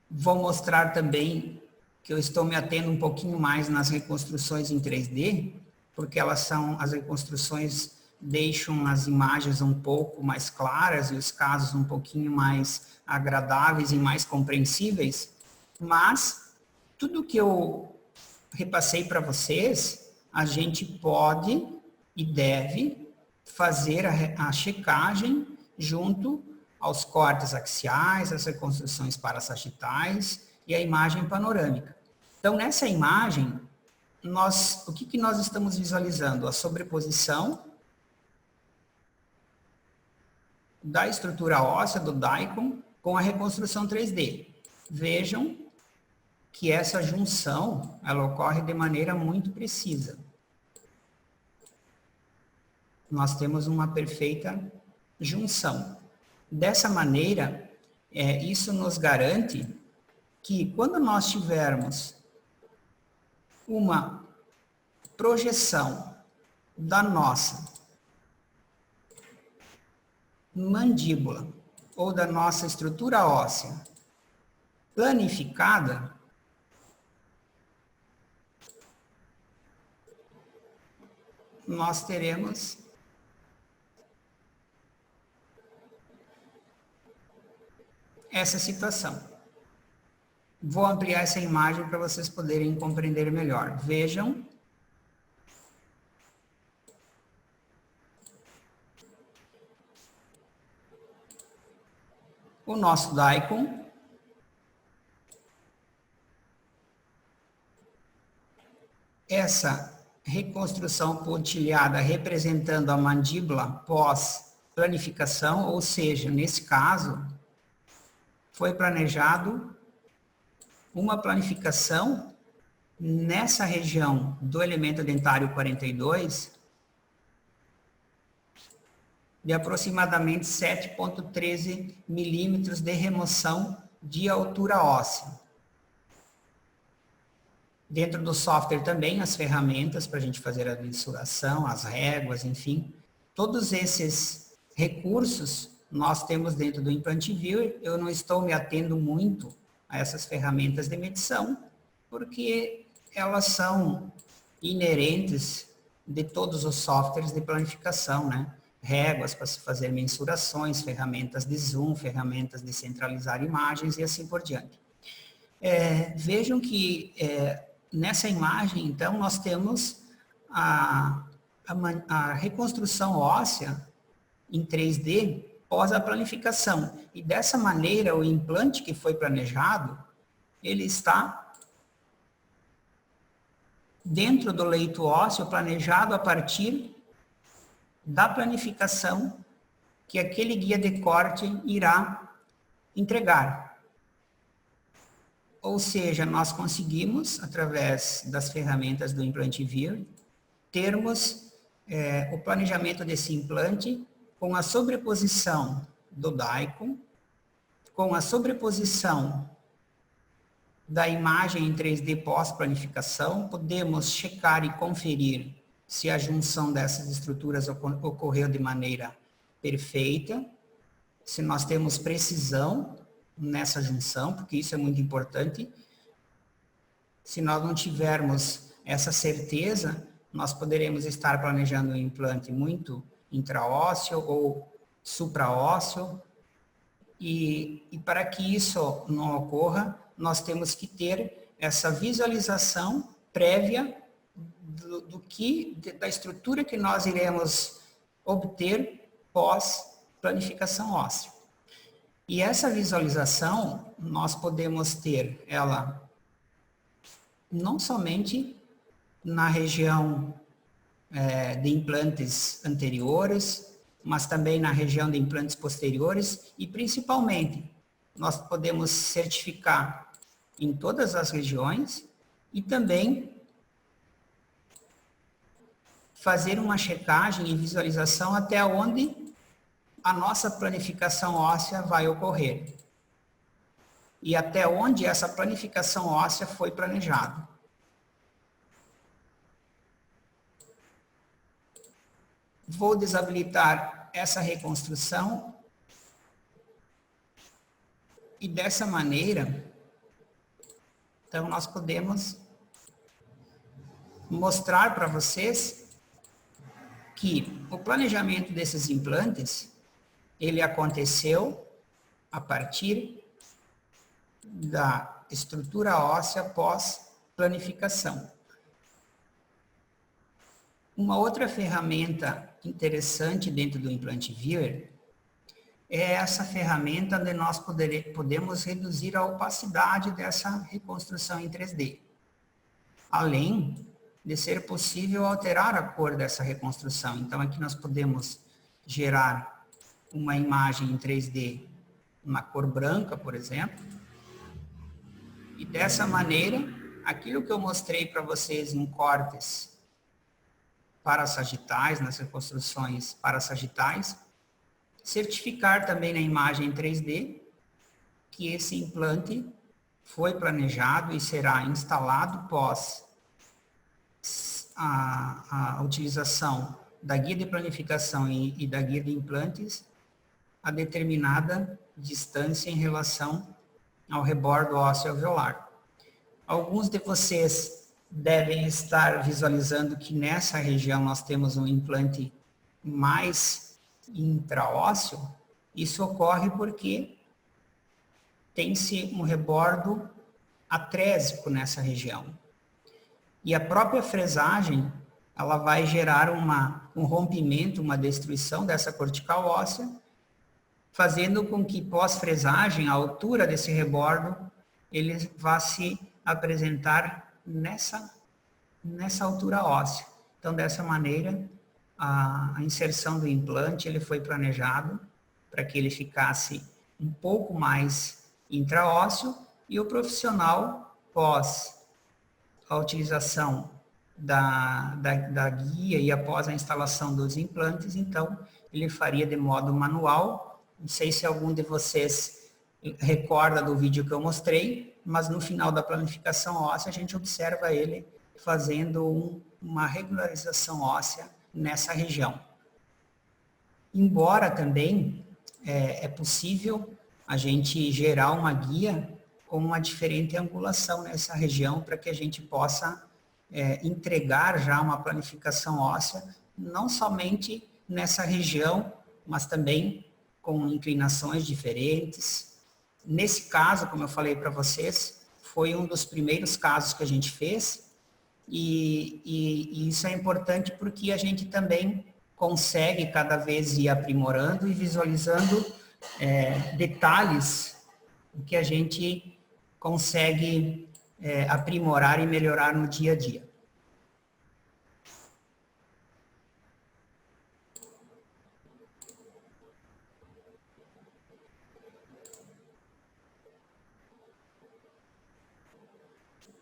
Vou mostrar também que eu estou me atendo um pouquinho mais nas reconstruções em 3D, porque as reconstruções deixam as imagens um pouco mais claras e os casos um pouquinho mais agradáveis e mais compreensíveis, mas tudo que eu repassei para vocês, a gente pode e deve fazer a checagem junto aos cortes axiais, as reconstruções parasagitais e a imagem panorâmica. Então, nessa imagem, o que nós estamos visualizando? A sobreposição da estrutura óssea do DICOM com a reconstrução 3D. Vejam que essa junção, ela ocorre de maneira muito precisa. Nós temos uma perfeita junção. Dessa maneira, isso nos garante que quando nós tivermos uma projeção da nossa mandíbula ou da nossa estrutura óssea planificada, nós teremos essa situação. Vou ampliar essa imagem para vocês poderem compreender melhor. Vejam. O nosso daikon. Essa reconstrução pontilhada representando a mandíbula pós-planificação, ou seja, nesse caso, foi planejado uma planificação nessa região do elemento dentário 42 de aproximadamente 7,13 milímetros de remoção de altura óssea. Dentro do software também as ferramentas para a gente fazer a mensuração, as réguas, enfim. Todos esses recursos nós temos dentro do Implant Viewer. Eu não estou me atendo muito a essas ferramentas de medição, porque elas são inerentes de todos os softwares de planificação, né? Réguas para se fazer mensurações, ferramentas de zoom, ferramentas de centralizar imagens e assim por diante. Vejam que nessa imagem, então, nós temos a reconstrução óssea em 3D pós a planificação. E dessa maneira, o implante que foi planejado, ele está dentro do leito ósseo, planejado a partir da planificação que aquele guia de corte irá entregar. Ou seja, nós conseguimos, através das ferramentas do Implant Viewer, termos o planejamento desse implante com a sobreposição do daikon, com a sobreposição da imagem em 3D pós-planificação. Podemos checar e conferir se a junção dessas estruturas ocorreu de maneira perfeita, se nós temos precisão nessa junção, porque isso é muito importante. Se nós não tivermos essa certeza, nós poderemos estar planejando um implante muito intraósseo ou supraósseo, e para que isso não ocorra, nós temos que ter essa visualização prévia da estrutura que nós iremos obter pós-planificação óssea. E essa visualização, nós podemos ter ela não somente na região de implantes anteriores, mas também na região de implantes posteriores, e principalmente nós podemos certificar em todas as regiões e também fazer uma checagem e visualização até onde a nossa planificação óssea vai ocorrer e até onde essa planificação óssea foi planejada. Vou desabilitar essa reconstrução e dessa maneira, então nós podemos mostrar para vocês que o planejamento desses implantes, ele aconteceu a partir da estrutura óssea pós-planificação. Uma outra ferramenta interessante dentro do Implant Viewer é essa ferramenta onde nós podemos reduzir a opacidade dessa reconstrução em 3D. Além de ser possível alterar a cor dessa reconstrução. Então, aqui nós podemos gerar uma imagem em 3D na cor branca, por exemplo. E dessa maneira, aquilo que eu mostrei para vocês em cortes parasagitais, nas reconstruções parasagitais, certificar também na imagem em 3D que esse implante foi planejado e será instalado pós a utilização da guia de planificação e da guia de implantes a determinada distância em relação ao rebordo ósseo alveolar. Alguns de vocês devem estar visualizando que nessa região nós temos um implante mais intraósseo. Isso ocorre porque tem-se um rebordo atrésico nessa região. E a própria fresagem, ela vai gerar um rompimento, uma destruição dessa cortical óssea, fazendo com que pós-fresagem, a altura desse rebordo, ele vá se apresentar nessa altura óssea. Então, dessa maneira, a inserção do implante, ele foi planejado para que ele ficasse um pouco mais intraósseo e o profissional, pós a utilização da guia e após a instalação dos implantes, então, ele faria de modo manual. Não sei se algum de vocês recorda do vídeo que eu mostrei, mas no final da planificação óssea, a gente observa ele fazendo uma regularização óssea nessa região. Embora também é possível a gente gerar uma guia com uma diferente angulação nessa região para que a gente possa entregar já uma planificação óssea, não somente nessa região, mas também com inclinações diferentes. Nesse caso, como eu falei para vocês, foi um dos primeiros casos que a gente fez, e isso é importante porque a gente também consegue cada vez ir aprimorando e visualizando detalhes que a gente consegue aprimorar e melhorar no dia a dia.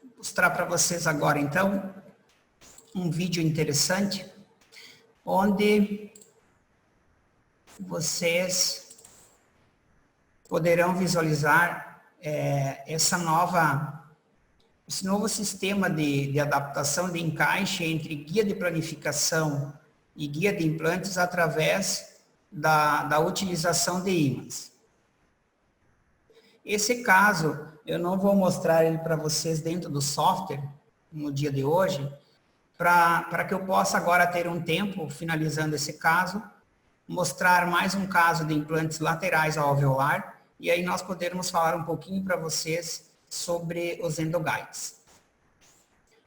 Vou mostrar para vocês agora, então, um vídeo interessante, onde vocês poderão visualizar esse novo sistema de adaptação de encaixe entre guia de planificação e guia de implantes através da utilização de ímãs. Esse caso, eu não vou mostrar ele para vocês dentro do software no dia de hoje, para que eu possa agora ter um tempo, finalizando esse caso, mostrar mais um caso de implantes laterais ao alveolar, e aí nós podermos falar um pouquinho para vocês sobre os endoguides.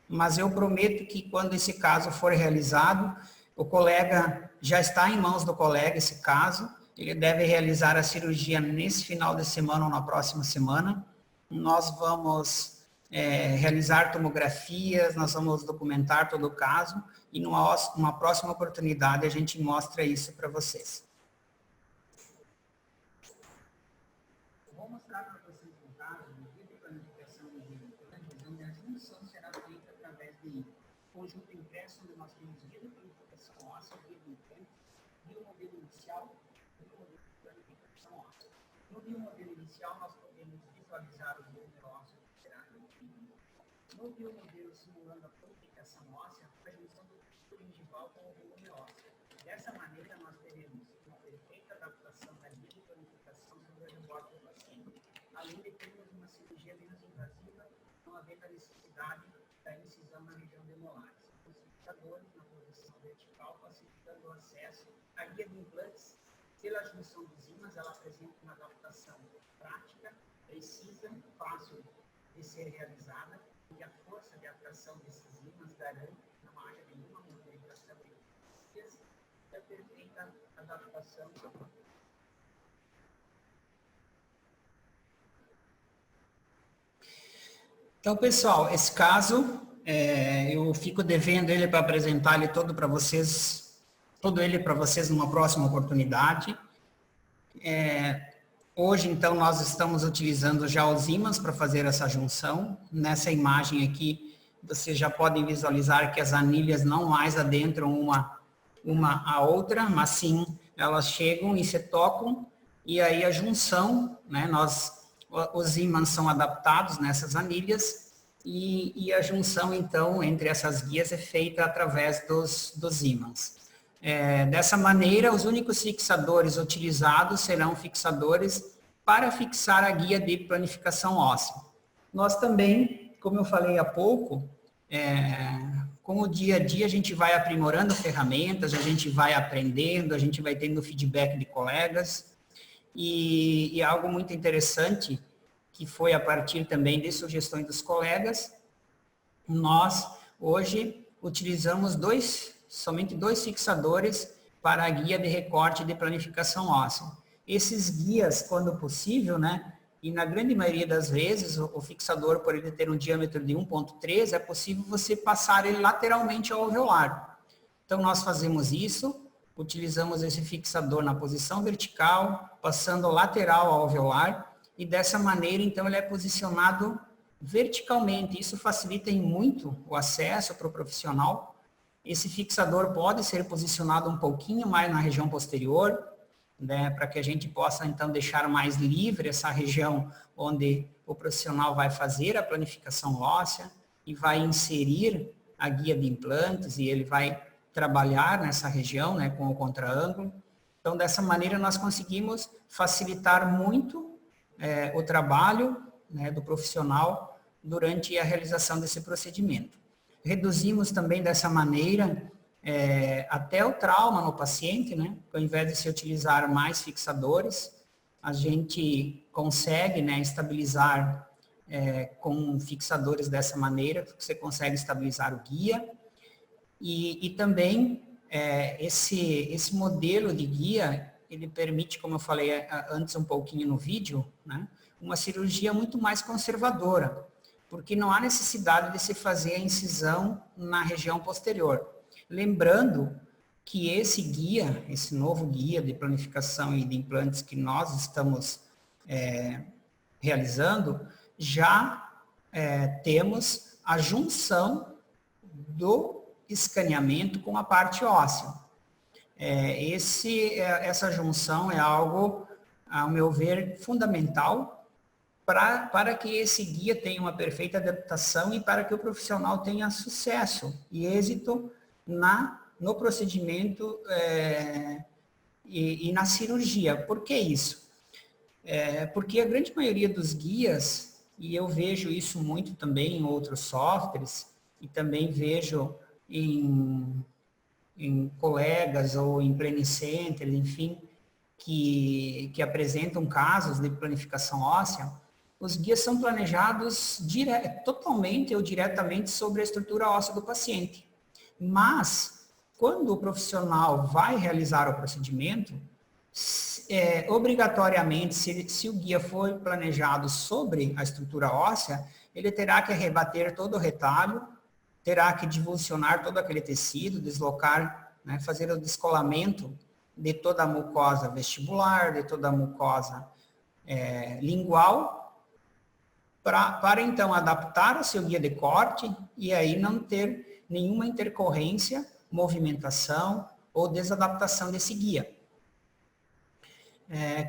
Mas eu prometo que quando esse caso for realizado, o colega, já está em mãos do colega esse caso, ele deve realizar a cirurgia nesse final de semana ou na próxima semana. Nós vamos realizar tomografias, nós vamos documentar todo o caso e numa próxima oportunidade a gente mostra isso para vocês. Vou mostrar para vocês um caso de planificação de implantes, onde a junção será feita através de conjunto impresso, onde nós temos guia de planificação óssea, guia de implantes, biomodelo inicial e biomodelo de planificação óssea. No biomodelo inicial, nós podemos visualizar o volume ósseo que será removido. No biomodelo simulando a planificação óssea, a junção do tecido gengival com o volume ósseo. Dessa maneira, nós teremos uma perfeita adaptação da guia de planificação sobre o rebordo do paciente, além de termos uma cirurgia menos invasiva, não havendo a necessidade da incisão na região de molares. Os fixadores na posição vertical, facilitando o acesso à guia de implantes. Pela junção dos ímãs, ela apresenta uma adaptação prática, precisa, fácil de ser realizada, e a força de atração desses ímãs garante que não haja nenhuma movimentação e a perfeita adaptação. Então, pessoal, esse caso, eu fico devendo ele para apresentar ele todo para vocês, numa próxima oportunidade. Hoje, então, nós estamos utilizando já os ímãs para fazer essa junção. Nessa imagem aqui, vocês já podem visualizar que as anilhas não mais adentram uma a outra, mas sim, elas chegam e se tocam, e aí a junção, né, os ímãs são adaptados nessas anilhas, e a junção, então, entre essas guias é feita através dos ímãs. Dessa maneira, os únicos fixadores utilizados serão fixadores para fixar a guia de planificação óssea. Nós também, como eu falei há pouco, com o dia a dia a gente vai aprimorando ferramentas, a gente vai aprendendo, a gente vai tendo feedback de colegas, e algo muito interessante, que foi a partir também de sugestões dos colegas, nós hoje utilizamos somente dois fixadores para a guia de recorte de planificação óssea. Esses guias, quando possível, né, e na grande maioria das vezes, o fixador, por ele ter um diâmetro de 1,3, é possível você passar ele lateralmente ao alveolar. Então, nós fazemos isso, utilizamos esse fixador na posição vertical, passando lateral ao alveolar, e dessa maneira, então, ele é posicionado verticalmente. Isso facilita em muito o acesso para o profissional. Esse fixador pode ser posicionado um pouquinho mais na região posterior, né, para que a gente possa, então, deixar mais livre essa região onde o profissional vai fazer a planificação óssea e vai inserir a guia de implantes e ele vai trabalhar nessa região, né, com o contraângulo. Então, dessa maneira, nós conseguimos facilitar muito o trabalho, né, do profissional durante a realização desse procedimento. Reduzimos também dessa maneira até o trauma no paciente, né? Ao invés de se utilizar mais fixadores, a gente consegue, né, estabilizar com fixadores dessa maneira, você consegue estabilizar o guia. E também esse modelo de guia, ele permite, como eu falei antes um pouquinho no vídeo, né, uma cirurgia muito mais conservadora, porque não há necessidade de se fazer a incisão na região posterior. Lembrando que esse guia, esse novo guia de planificação e de implantes que nós estamos realizando, já temos a junção do escaneamento com a parte óssea. Essa junção é algo, ao meu ver, fundamental para que esse guia tenha uma perfeita adaptação e para que o profissional tenha sucesso e êxito no procedimento e na cirurgia. Por que isso? Porque a grande maioria dos guias, e eu vejo isso muito também em outros softwares, e também vejo em colegas ou em planning centers, enfim, que apresentam casos de planificação óssea, os guias são planejados totalmente ou diretamente sobre a estrutura óssea do paciente. Mas, quando o profissional vai realizar o procedimento, obrigatoriamente, se o guia for planejado sobre a estrutura óssea, ele terá que rebater todo o retalho, terá que divulsionar todo aquele tecido, deslocar, né, fazer o descolamento de toda a mucosa vestibular, de toda a mucosa lingual, para então adaptar o seu guia de corte e aí não ter nenhuma intercorrência, movimentação ou desadaptação desse guia.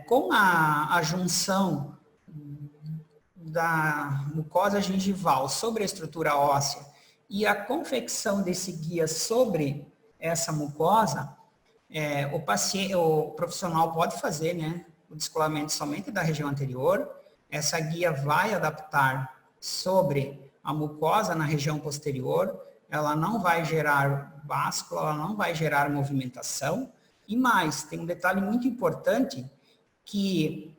Com a junção da mucosa gengival sobre a estrutura óssea e a confecção desse guia sobre essa mucosa, o profissional pode fazer, né, o descolamento somente da região anterior. Essa guia vai adaptar sobre a mucosa na região posterior, ela não vai gerar báscula, ela não vai gerar movimentação. E mais, tem um detalhe muito importante, que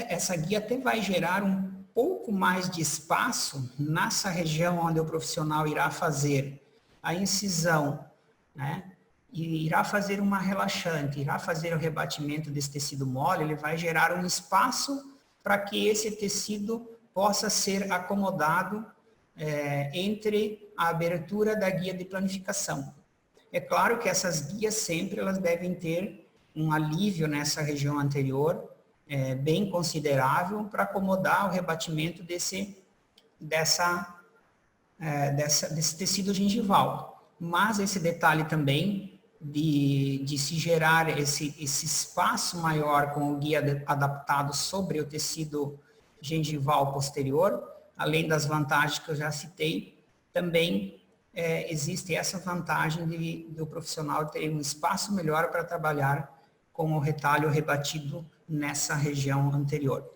essa guia até vai gerar um pouco mais de espaço nessa região onde o profissional irá fazer a incisão, né? E irá fazer uma relaxante, irá fazer o rebatimento desse tecido mole, ele vai gerar um espaço para que esse tecido possa ser acomodado entre a abertura da guia de planificação. É claro que essas guias sempre elas devem ter um alívio nessa região anterior, bem considerável, para acomodar o rebatimento desse tecido gengival. Mas esse detalhe também de se gerar esse espaço maior com o guia adaptado sobre o tecido gengival posterior, além das vantagens que eu já citei, também existe essa vantagem do profissional ter um espaço melhor para trabalhar com o retalho rebatido nessa região anterior.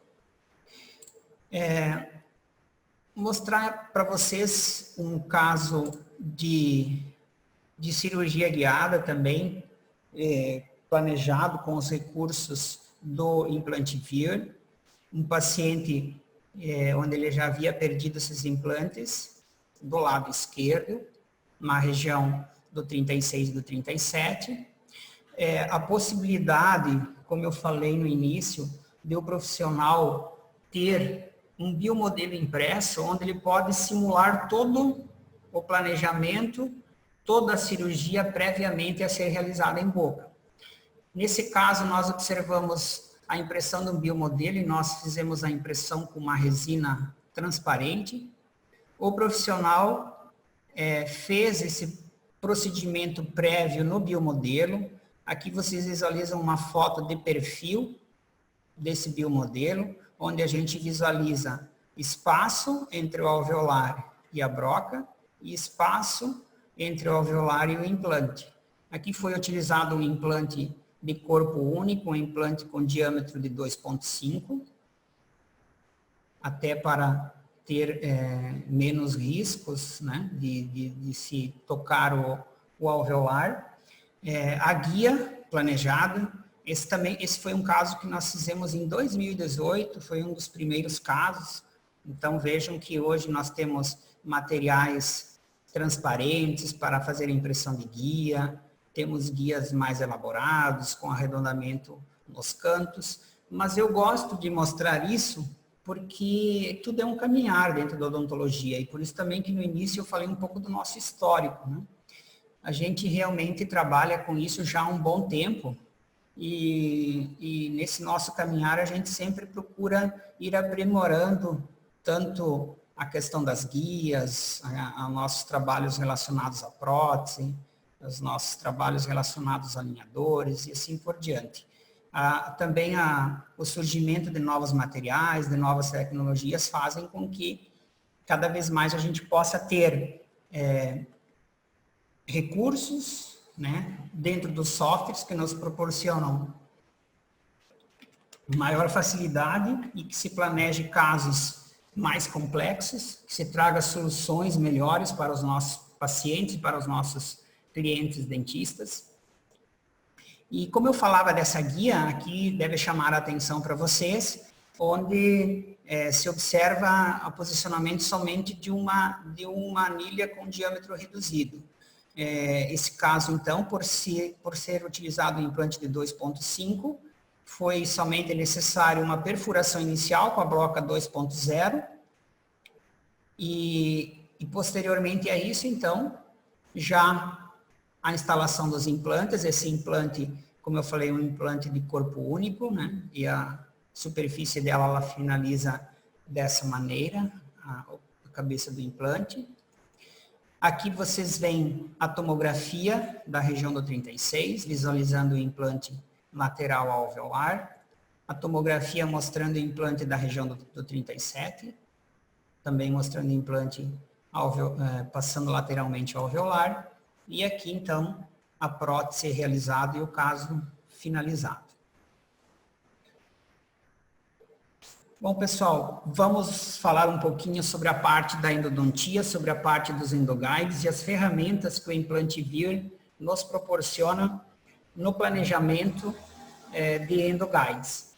mostrar para vocês um caso de cirurgia guiada também, planejado com os recursos do implante Vir. Um paciente onde ele já havia perdido esses implantes do lado esquerdo, na região do 36 e do 37. A possibilidade, como eu falei no início, de o profissional ter um biomodelo impresso, onde ele pode simular todo o planejamento, toda a cirurgia previamente a ser realizada em boca. Nesse caso, nós observamos a impressão de um biomodelo e nós fizemos a impressão com uma resina transparente. O profissional fez esse procedimento prévio no biomodelo. Aqui vocês visualizam uma foto de perfil desse biomodelo, onde a gente visualiza espaço entre o alveolar e a broca e espaço entre o alveolar e o implante. Aqui foi utilizado um implante de corpo único, um implante com diâmetro de 2,5, até para ter menos riscos, né, de se tocar o alveolar. A guia planejada, esse foi um caso que nós fizemos em 2018, foi um dos primeiros casos. Então vejam que hoje nós temos materiais transparentes para fazer a impressão de guia, temos guias mais elaborados, com arredondamento nos cantos, mas eu gosto de mostrar isso porque tudo é um caminhar dentro da odontologia, e por isso também que no início eu falei um pouco do nosso histórico, né? A gente realmente trabalha com isso já há um bom tempo, e nesse nosso caminhar a gente sempre procura ir aprimorando tanto a questão das guias, a nossos trabalhos relacionados à prótese, os nossos trabalhos relacionados a alinhadores e assim por diante. Também o surgimento de novos materiais, de novas tecnologias fazem com que cada vez mais a gente possa ter recursos, né, dentro dos softwares que nos proporcionam maior facilidade e que se planeje casos mais complexos, que se traga soluções melhores para os nossos pacientes, para os nossos clientes dentistas. E como eu falava dessa guia, aqui deve chamar a atenção para vocês, onde se observa o posicionamento somente de uma anilha com diâmetro reduzido. Esse caso, então, por ser utilizado um implante de 2,5, foi somente necessário uma perfuração inicial com a broca 2,0 e posteriormente a isso, então, já a instalação dos implantes. Esse implante, como eu falei, é um implante de corpo único, né? E a superfície dela, ela finaliza dessa maneira, a cabeça do implante. Aqui vocês veem a tomografia da região do 36, visualizando o implante lateral alveolar. A tomografia mostrando o implante da região do 37, também mostrando o implante passando lateralmente ao alveolar. E aqui, então, a prótese realizada e o caso finalizado. Bom, pessoal, vamos falar um pouquinho sobre a parte da endodontia, sobre a parte dos endoguides e as ferramentas que o implante Vir nos proporciona no planejamento de endoguides.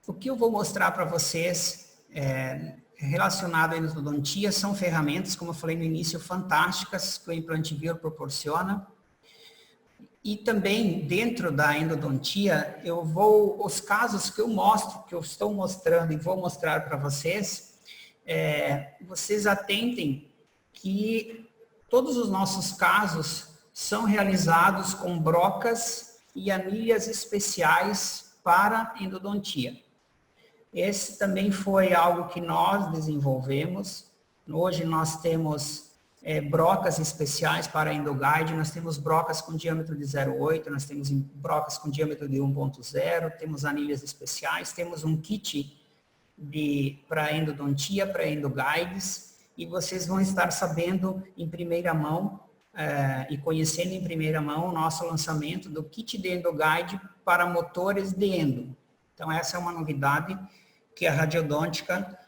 O que eu vou mostrar para vocês relacionado à endodontia são ferramentas, como eu falei no início, fantásticas que o implante Vir proporciona. E também, dentro da endodontia, os casos que eu estou mostrando e vou mostrar para vocês, vocês atentem que todos os nossos casos são realizados com brocas e anilhas especiais para endodontia. Esse também foi algo que nós desenvolvemos. Hoje nós temos brocas especiais para endoguide, nós temos brocas com diâmetro de 0,8, nós temos brocas com diâmetro de 1,0, temos anilhas especiais, temos um kit para endodontia, para endoguides, e vocês vão estar sabendo em primeira mão e conhecendo em primeira mão o nosso lançamento do kit de endoguide para motores de endo. Então essa é uma novidade que a Radiodôntica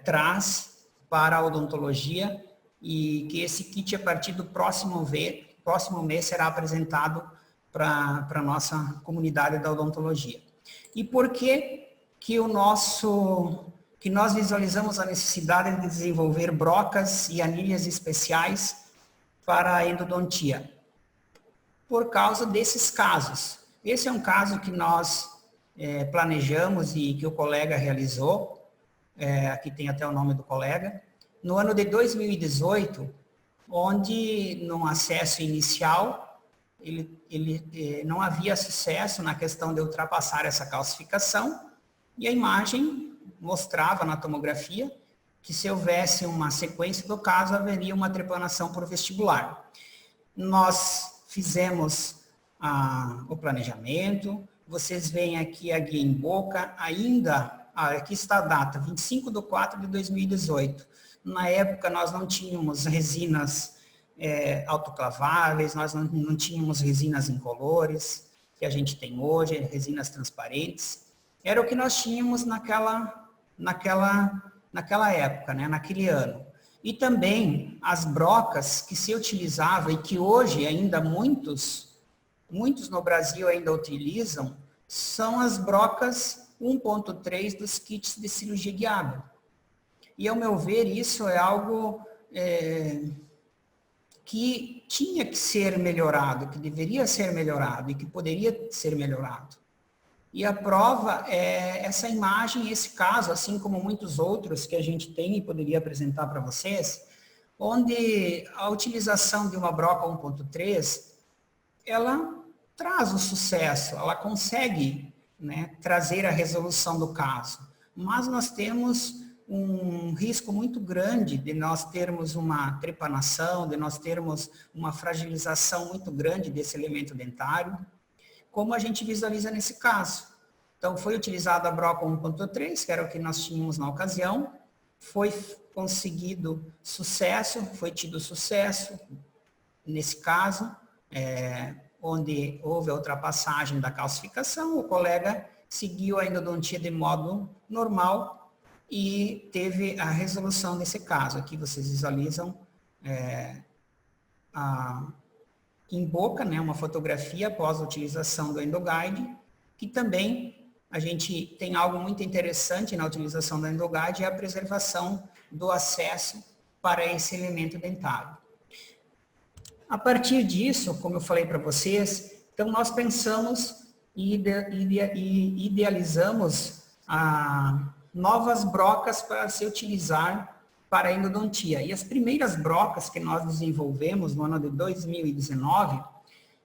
traz para a odontologia e que esse kit, a partir do próximo mês, será apresentado para a nossa comunidade da odontologia. E por que nós visualizamos a necessidade de desenvolver brocas e anilhas especiais para a endodontia? Por causa desses casos. Esse é um caso que nós planejamos e que o colega realizou, aqui tem até o nome do colega, no ano de 2018, onde, num acesso inicial, ele não havia sucesso na questão de ultrapassar essa calcificação, e a imagem mostrava na tomografia que, se houvesse uma sequência do caso, haveria uma trepanação por vestibular. Nós fizemos o planejamento, vocês veem aqui a guia em boca, ainda, aqui está a data, 25/4/2018. Na época nós não tínhamos resinas autoclaváveis, nós não tínhamos resinas incolores, que a gente tem hoje, resinas transparentes. Era o que nós tínhamos naquela época, né, naquele ano. E também as brocas que se utilizavam e que hoje ainda muitos no Brasil ainda utilizam, são as brocas 1.3 dos kits de cirurgia guiada. E, ao meu ver, isso é algo que tinha que ser melhorado, que deveria ser melhorado e que poderia ser melhorado. E a prova é essa imagem, esse caso, assim como muitos outros que a gente tem e poderia apresentar para vocês, onde a utilização de uma broca 1.3, ela traz o sucesso, ela consegue, né, trazer a resolução do caso. Mas nós temos um risco muito grande de nós termos uma trepanação, de nós termos uma fragilização muito grande desse elemento dentário, como a gente visualiza nesse caso. Então, foi utilizada a broca 1.3, que era o que nós tínhamos na ocasião, foi conseguido sucesso, foi tido sucesso nesse caso, onde houve a ultrapassagem da calcificação, o colega seguiu a endodontia de modo normal e teve a resolução desse caso. Aqui vocês visualizam em boca, né, uma fotografia após a utilização do EndoGuide, que também a gente tem algo muito interessante na utilização do EndoGuide, é a preservação do acesso para esse elemento dentário. A partir disso, como eu falei para vocês, então nós pensamos e idealizamos novas brocas para se utilizar para a endodontia. E as primeiras brocas que nós desenvolvemos no ano de 2019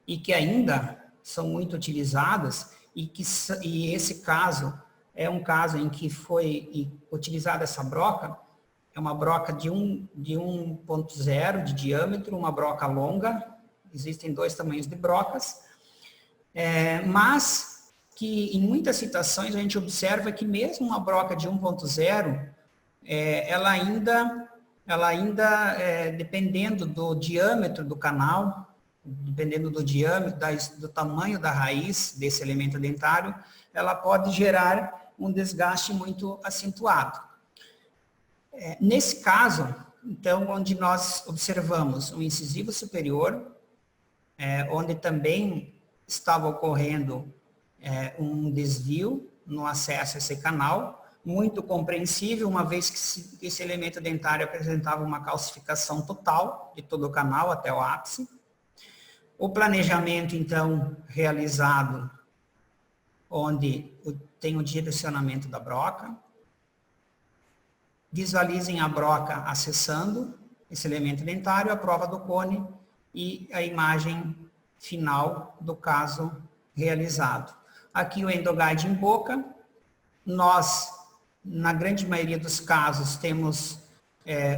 e que ainda são muito utilizadas, e esse caso é um caso em que foi utilizada essa broca, é uma broca de 1.0 de diâmetro, uma broca longa, existem dois tamanhos de brocas, mas que em muitas situações a gente observa que mesmo uma broca de 1.0, ela ainda dependendo do diâmetro do canal, dependendo do diâmetro, do tamanho da raiz desse elemento dentário, ela pode gerar um desgaste muito acentuado. Nesse caso, então, onde nós observamos um incisivo superior, onde também estava ocorrendo um desvio no acesso a esse canal, muito compreensível, uma vez que esse elemento dentário apresentava uma calcificação total de todo o canal até o ápice. O planejamento, então, realizado, onde tem o direcionamento da broca. Visualizem a broca acessando esse elemento dentário, a prova do cone e a imagem final do caso realizado. Aqui o EndoGuide em boca. Nós, na grande maioria dos casos, temos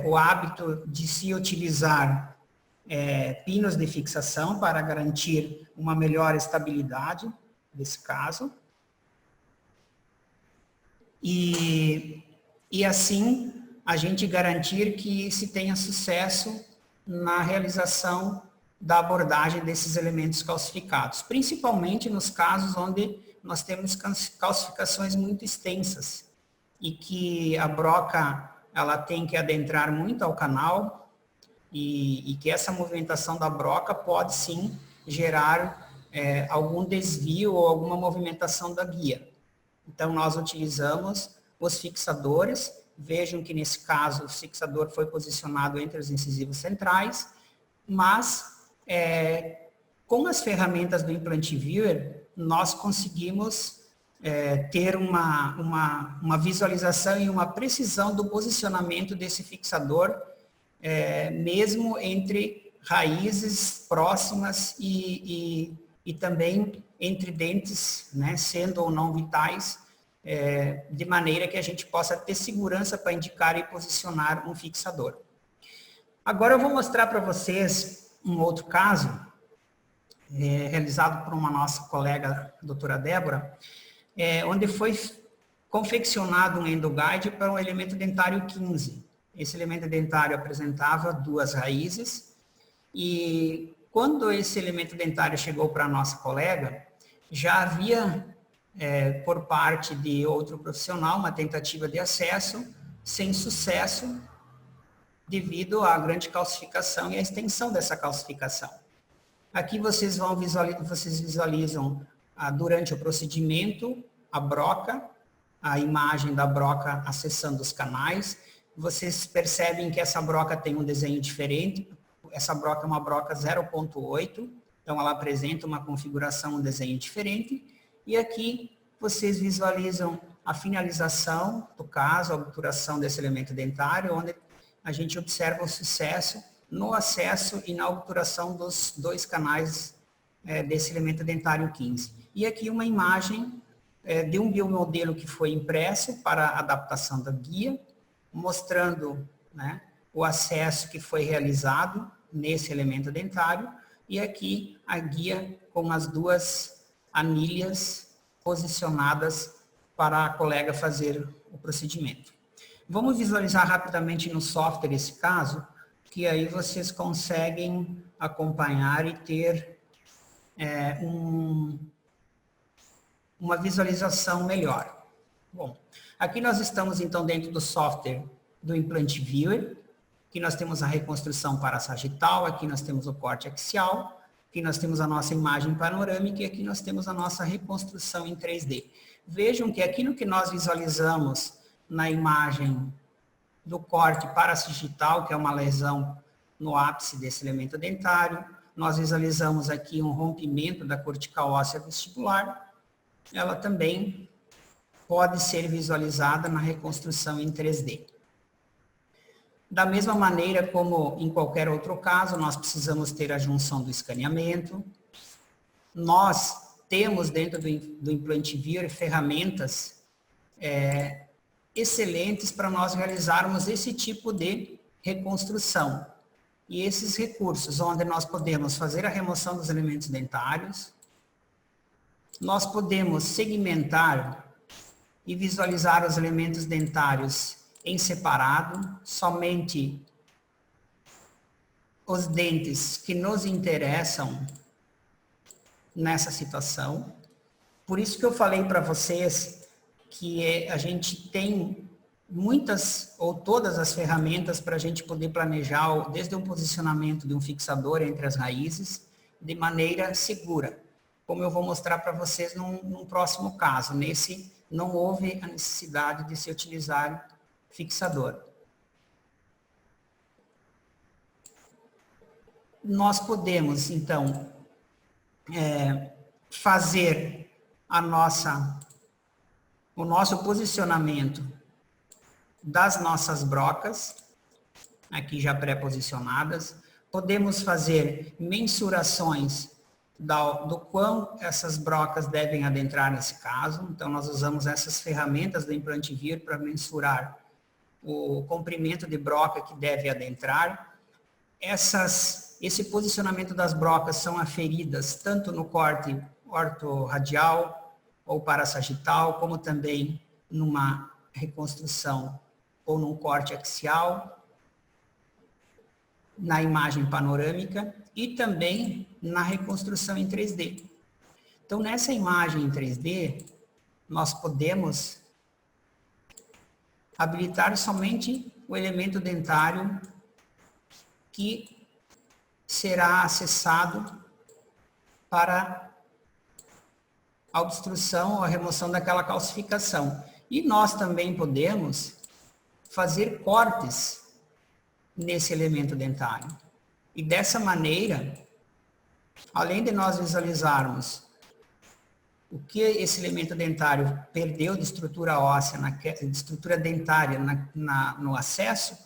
o hábito de se utilizar pinos de fixação para garantir uma melhor estabilidade desse caso. E assim, a gente garantir que se tenha sucesso na realização da abordagem desses elementos calcificados, principalmente nos casos onde nós temos calcificações muito extensas e que a broca ela tem que adentrar muito ao canal e que essa movimentação da broca pode sim gerar algum desvio ou alguma movimentação da guia. Então, nós utilizamos os fixadores. Vejam que, nesse caso, o fixador foi posicionado entre os incisivos centrais, mas com as ferramentas do Implant Viewer, nós conseguimos ter uma visualização e uma precisão do posicionamento desse fixador, mesmo entre raízes próximas e também entre dentes, né, sendo ou não vitais, de maneira que a gente possa ter segurança para indicar e posicionar um fixador. Agora eu vou mostrar para vocês um outro caso, realizado por uma nossa colega, a doutora Débora, onde foi confeccionado um endoguide para um elemento dentário 15. Esse elemento dentário apresentava 2 raízes e quando esse elemento dentário chegou para a nossa colega, já havia, por parte de outro profissional, uma tentativa de acesso sem sucesso devido à grande calcificação e à extensão dessa calcificação. Aqui vocês visualizam durante o procedimento a broca, a imagem da broca acessando os canais. Vocês percebem que essa broca tem um desenho diferente. Essa broca é uma broca 0.8, então ela apresenta uma configuração, um desenho diferente. E aqui vocês visualizam a finalização do caso, a obturação desse elemento dentário, onde a gente observa o sucesso no acesso e na obturação dos 2 canais desse elemento dentário 15. E aqui uma imagem de um biomodelo que foi impresso para a adaptação da guia, mostrando, né, o acesso que foi realizado nesse elemento dentário, e aqui a guia com as 2 anilhas posicionadas para a colega fazer o procedimento. Vamos visualizar rapidamente no software esse caso, que aí vocês conseguem acompanhar e ter uma visualização melhor. Bom, aqui nós estamos então dentro do software do Implant Viewer, aqui nós temos a reconstrução parassagital, aqui nós temos o corte axial, aqui nós temos a nossa imagem panorâmica e aqui nós temos a nossa reconstrução em 3D. Vejam que aquilo que nós visualizamos na imagem do corte parassagital, que é uma lesão no ápice desse elemento dentário, nós visualizamos aqui um rompimento da cortical óssea vestibular, ela também pode ser visualizada na reconstrução em 3D. Da mesma maneira como em qualquer outro caso, nós precisamos ter a junção do escaneamento. Nós temos dentro do Implant Viewer ferramentas excelentes para nós realizarmos esse tipo de reconstrução. E esses recursos, onde nós podemos fazer a remoção dos elementos dentários, nós podemos segmentar e visualizar os elementos dentários em separado, somente os dentes que nos interessam nessa situação. Por isso que eu falei para vocês que a gente tem muitas ou todas as ferramentas para a gente poder planejar desde o posicionamento de um fixador entre as raízes de maneira segura, como eu vou mostrar para vocês num próximo caso. Nesse não houve a necessidade de se utilizar fixador. Nós podemos, então, fazer o nosso posicionamento das nossas brocas, aqui já pré-posicionadas. Podemos fazer mensurações do quão essas brocas devem adentrar nesse caso. Então, nós usamos essas ferramentas do Implant Viewer para mensurar o comprimento de broca que deve adentrar. Esse posicionamento das brocas são aferidas tanto no corte ortorradial ou parassagital, como também numa reconstrução ou num corte axial, na imagem panorâmica e também na reconstrução em 3D. Então, nessa imagem em 3D, nós podemos habilitar somente o elemento dentário que será acessado para a obstrução ou a remoção daquela calcificação. E nós também podemos fazer cortes nesse elemento dentário. E dessa maneira, além de nós visualizarmos o que esse elemento dentário perdeu de estrutura óssea, de estrutura dentária no acesso,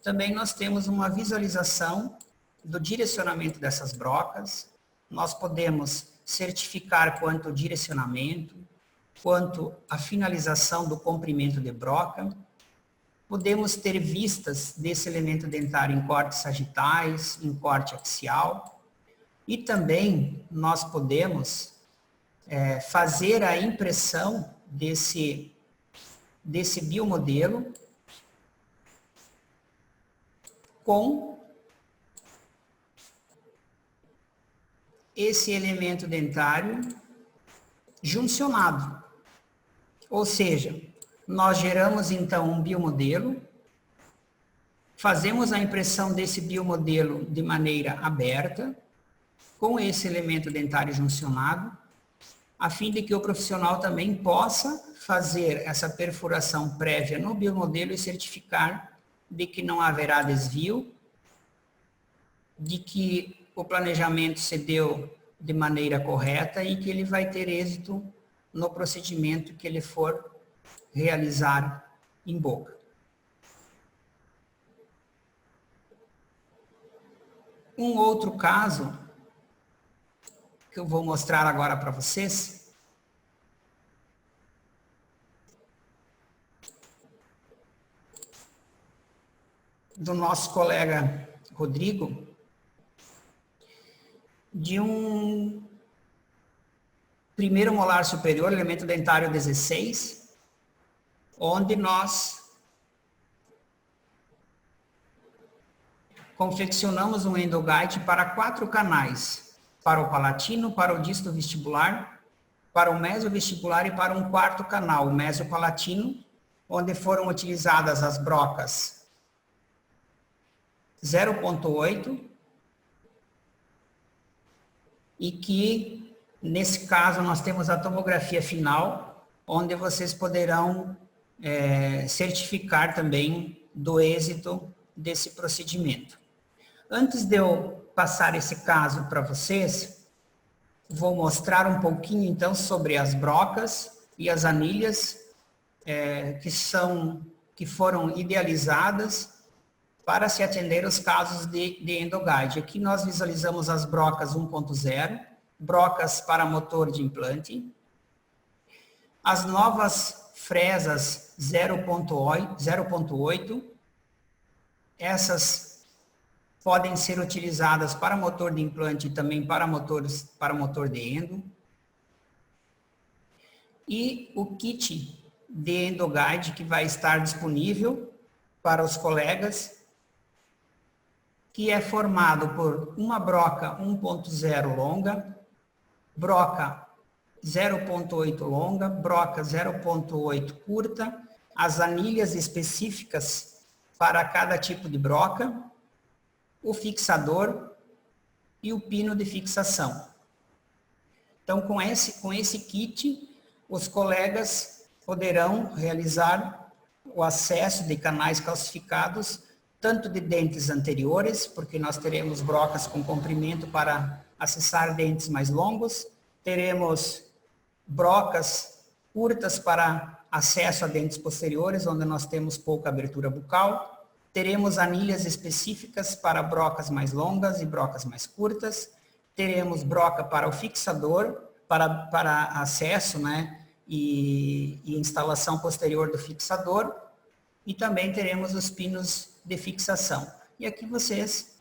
também nós temos uma visualização do direcionamento dessas brocas. Nós podemos certificar quanto ao direcionamento, quanto à finalização do comprimento de broca. Podemos ter vistas desse elemento dentário em cortes sagitais, em corte axial. E também nós podemos fazer a impressão desse biomodelo com esse elemento dentário juncionado. Ou seja, nós geramos então um biomodelo, fazemos a impressão desse biomodelo de maneira aberta, com esse elemento dentário juncionado, a fim de que o profissional também possa fazer essa perfuração prévia no biomodelo e certificar de que não haverá desvio, de que o planejamento se deu de maneira correta e que ele vai ter êxito no procedimento que ele for realizar em boca. Um outro caso que eu vou mostrar agora para vocês do nosso colega Rodrigo, de um primeiro molar superior, elemento dentário 16, onde nós confeccionamos um endoguide para 4 canais, para o palatino, para o disto vestibular, para o mesovestibular e para um 4º canal, o mesopalatino, onde foram utilizadas as brocas 0,8 e que, nesse caso, nós temos a tomografia final, onde vocês poderão certificar também do êxito desse procedimento. Antes de eu passar esse caso para vocês, vou mostrar um pouquinho, então, sobre as brocas e as anilhas que foram idealizadas para se atender aos casos de endoguide. Aqui nós visualizamos as brocas 1.0, brocas para motor de implante, as novas fresas 0.8, essas podem ser utilizadas para motor de implante e também para motor de endo. E o kit de endoguide que vai estar disponível para os colegas, que é formado por uma broca 1.0 longa, broca 0.8 longa, broca 0.8 curta, as anilhas específicas para cada tipo de broca, o fixador e o pino de fixação. Então, com esse kit, os colegas poderão realizar o acesso de canais calcificados, tanto de dentes anteriores, porque nós teremos brocas com comprimento para acessar dentes mais longos, teremos brocas curtas para acesso a dentes posteriores, onde nós temos pouca abertura bucal, teremos anilhas específicas para brocas mais longas e brocas mais curtas, teremos broca para o fixador, para acesso, né, e instalação posterior do fixador, e também teremos os pinos de fixação. E aqui vocês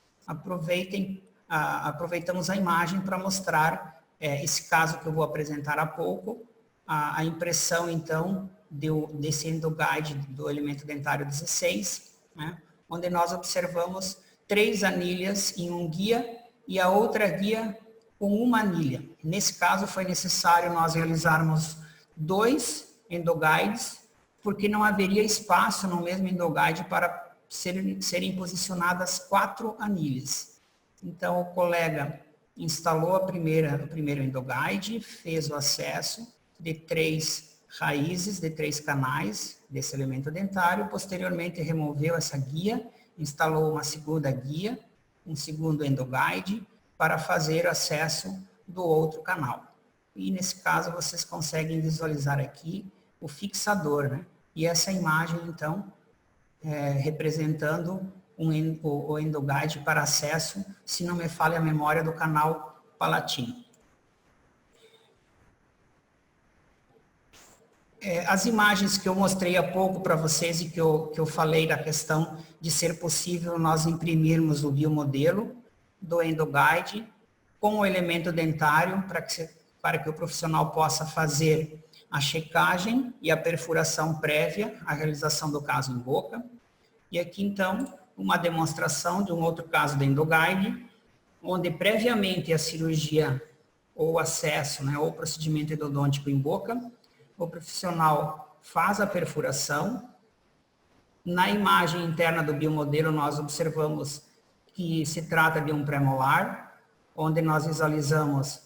aproveitamos a imagem para mostrar esse caso que eu vou apresentar há pouco, a impressão, então, desse endoguide do elemento dentário 16, né, onde nós observamos 3 anilhas em um guia e a outra guia com uma anilha. Nesse caso, foi necessário nós realizarmos 2 endoguides porque não haveria espaço no mesmo endoguide para serem posicionadas 4 anilhas. Então, o colega instalou o primeiro endoguide, fez o acesso de 3 raízes, de 3 canais desse elemento dentário, posteriormente removeu essa guia, instalou uma segunda guia, um segundo endoguide, para fazer acesso do outro canal. E nesse caso vocês conseguem visualizar aqui o fixador, né? E essa imagem, então, representando o endoguide para acesso, se não me falha a memória, do canal palatino. As imagens que eu mostrei há pouco para vocês e que eu falei da questão de ser possível nós imprimirmos o biomodelo do endoguide com o elemento dentário para que o profissional possa fazer a checagem e a perfuração prévia à realização do caso em boca. E aqui, então, uma demonstração de um outro caso do endoguide, onde previamente a cirurgia ou acesso, né, ou procedimento endodôntico em boca, o profissional faz a perfuração. Na imagem interna do biomodelo, nós observamos que se trata de um premolar, onde nós visualizamos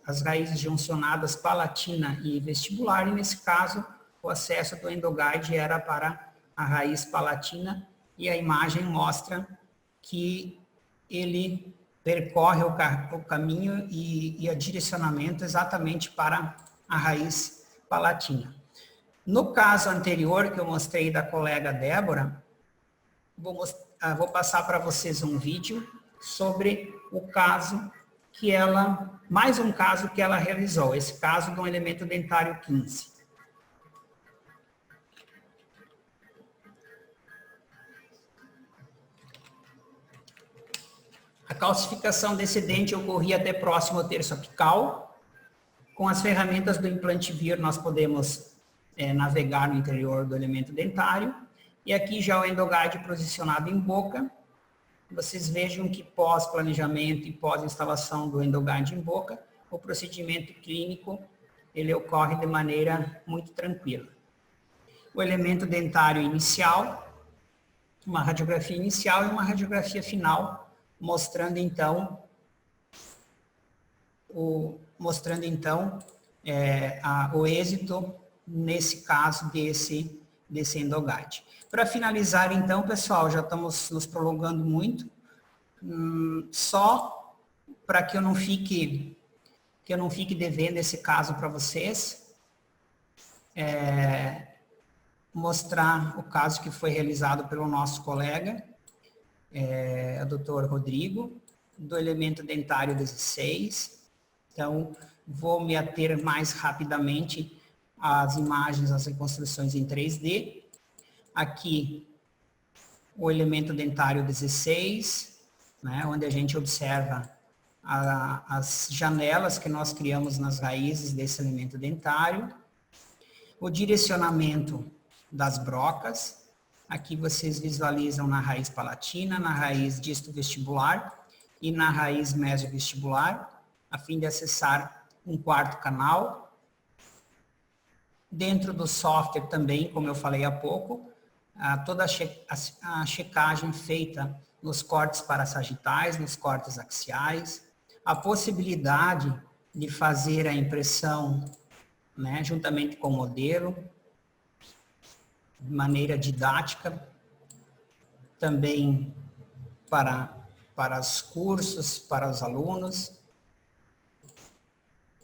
as raízes juncionadas palatina e vestibular, e nesse caso, o acesso do endoguide era para a raiz palatina, e a imagem mostra que ele percorre o caminho e o direcionamento exatamente para a raiz palatina. No caso anterior que eu mostrei da colega Débora, vou passar para vocês um vídeo sobre o caso que mais um caso que ela realizou, esse caso do elemento dentário 15. A calcificação desse dente ocorria até próximo ao terço apical. Com as ferramentas do implante VIR, nós podemos navegar no interior do elemento dentário. E aqui já o endoguide posicionado em boca. Vocês vejam que pós-planejamento e pós-instalação do endoguide em boca, o procedimento clínico ele ocorre de maneira muito tranquila. O elemento dentário inicial, uma radiografia inicial e uma radiografia final, mostrando então o êxito nesse caso desse endoguide. Para finalizar, então, pessoal, já estamos nos prolongando muito, só para que eu não fique devendo esse caso para vocês, mostrar o caso que foi realizado pelo nosso colega, o Dr. Rodrigo, do elemento dentário 16. Então, vou me ater mais rapidamente às imagens, às reconstruções em 3D. Aqui, o elemento dentário 16, né, onde a gente observa as janelas que nós criamos nas raízes desse elemento dentário. O direcionamento das brocas. Aqui vocês visualizam na raiz palatina, na raiz disto-vestibular e na raiz mesovestibular, a fim de acessar um quarto canal. Dentro do software também, como eu falei há pouco, toda a checagem feita nos cortes parassagitais, nos cortes axiais, a possibilidade de fazer a impressão, né, juntamente com o modelo, de maneira didática, também para os cursos, para os alunos,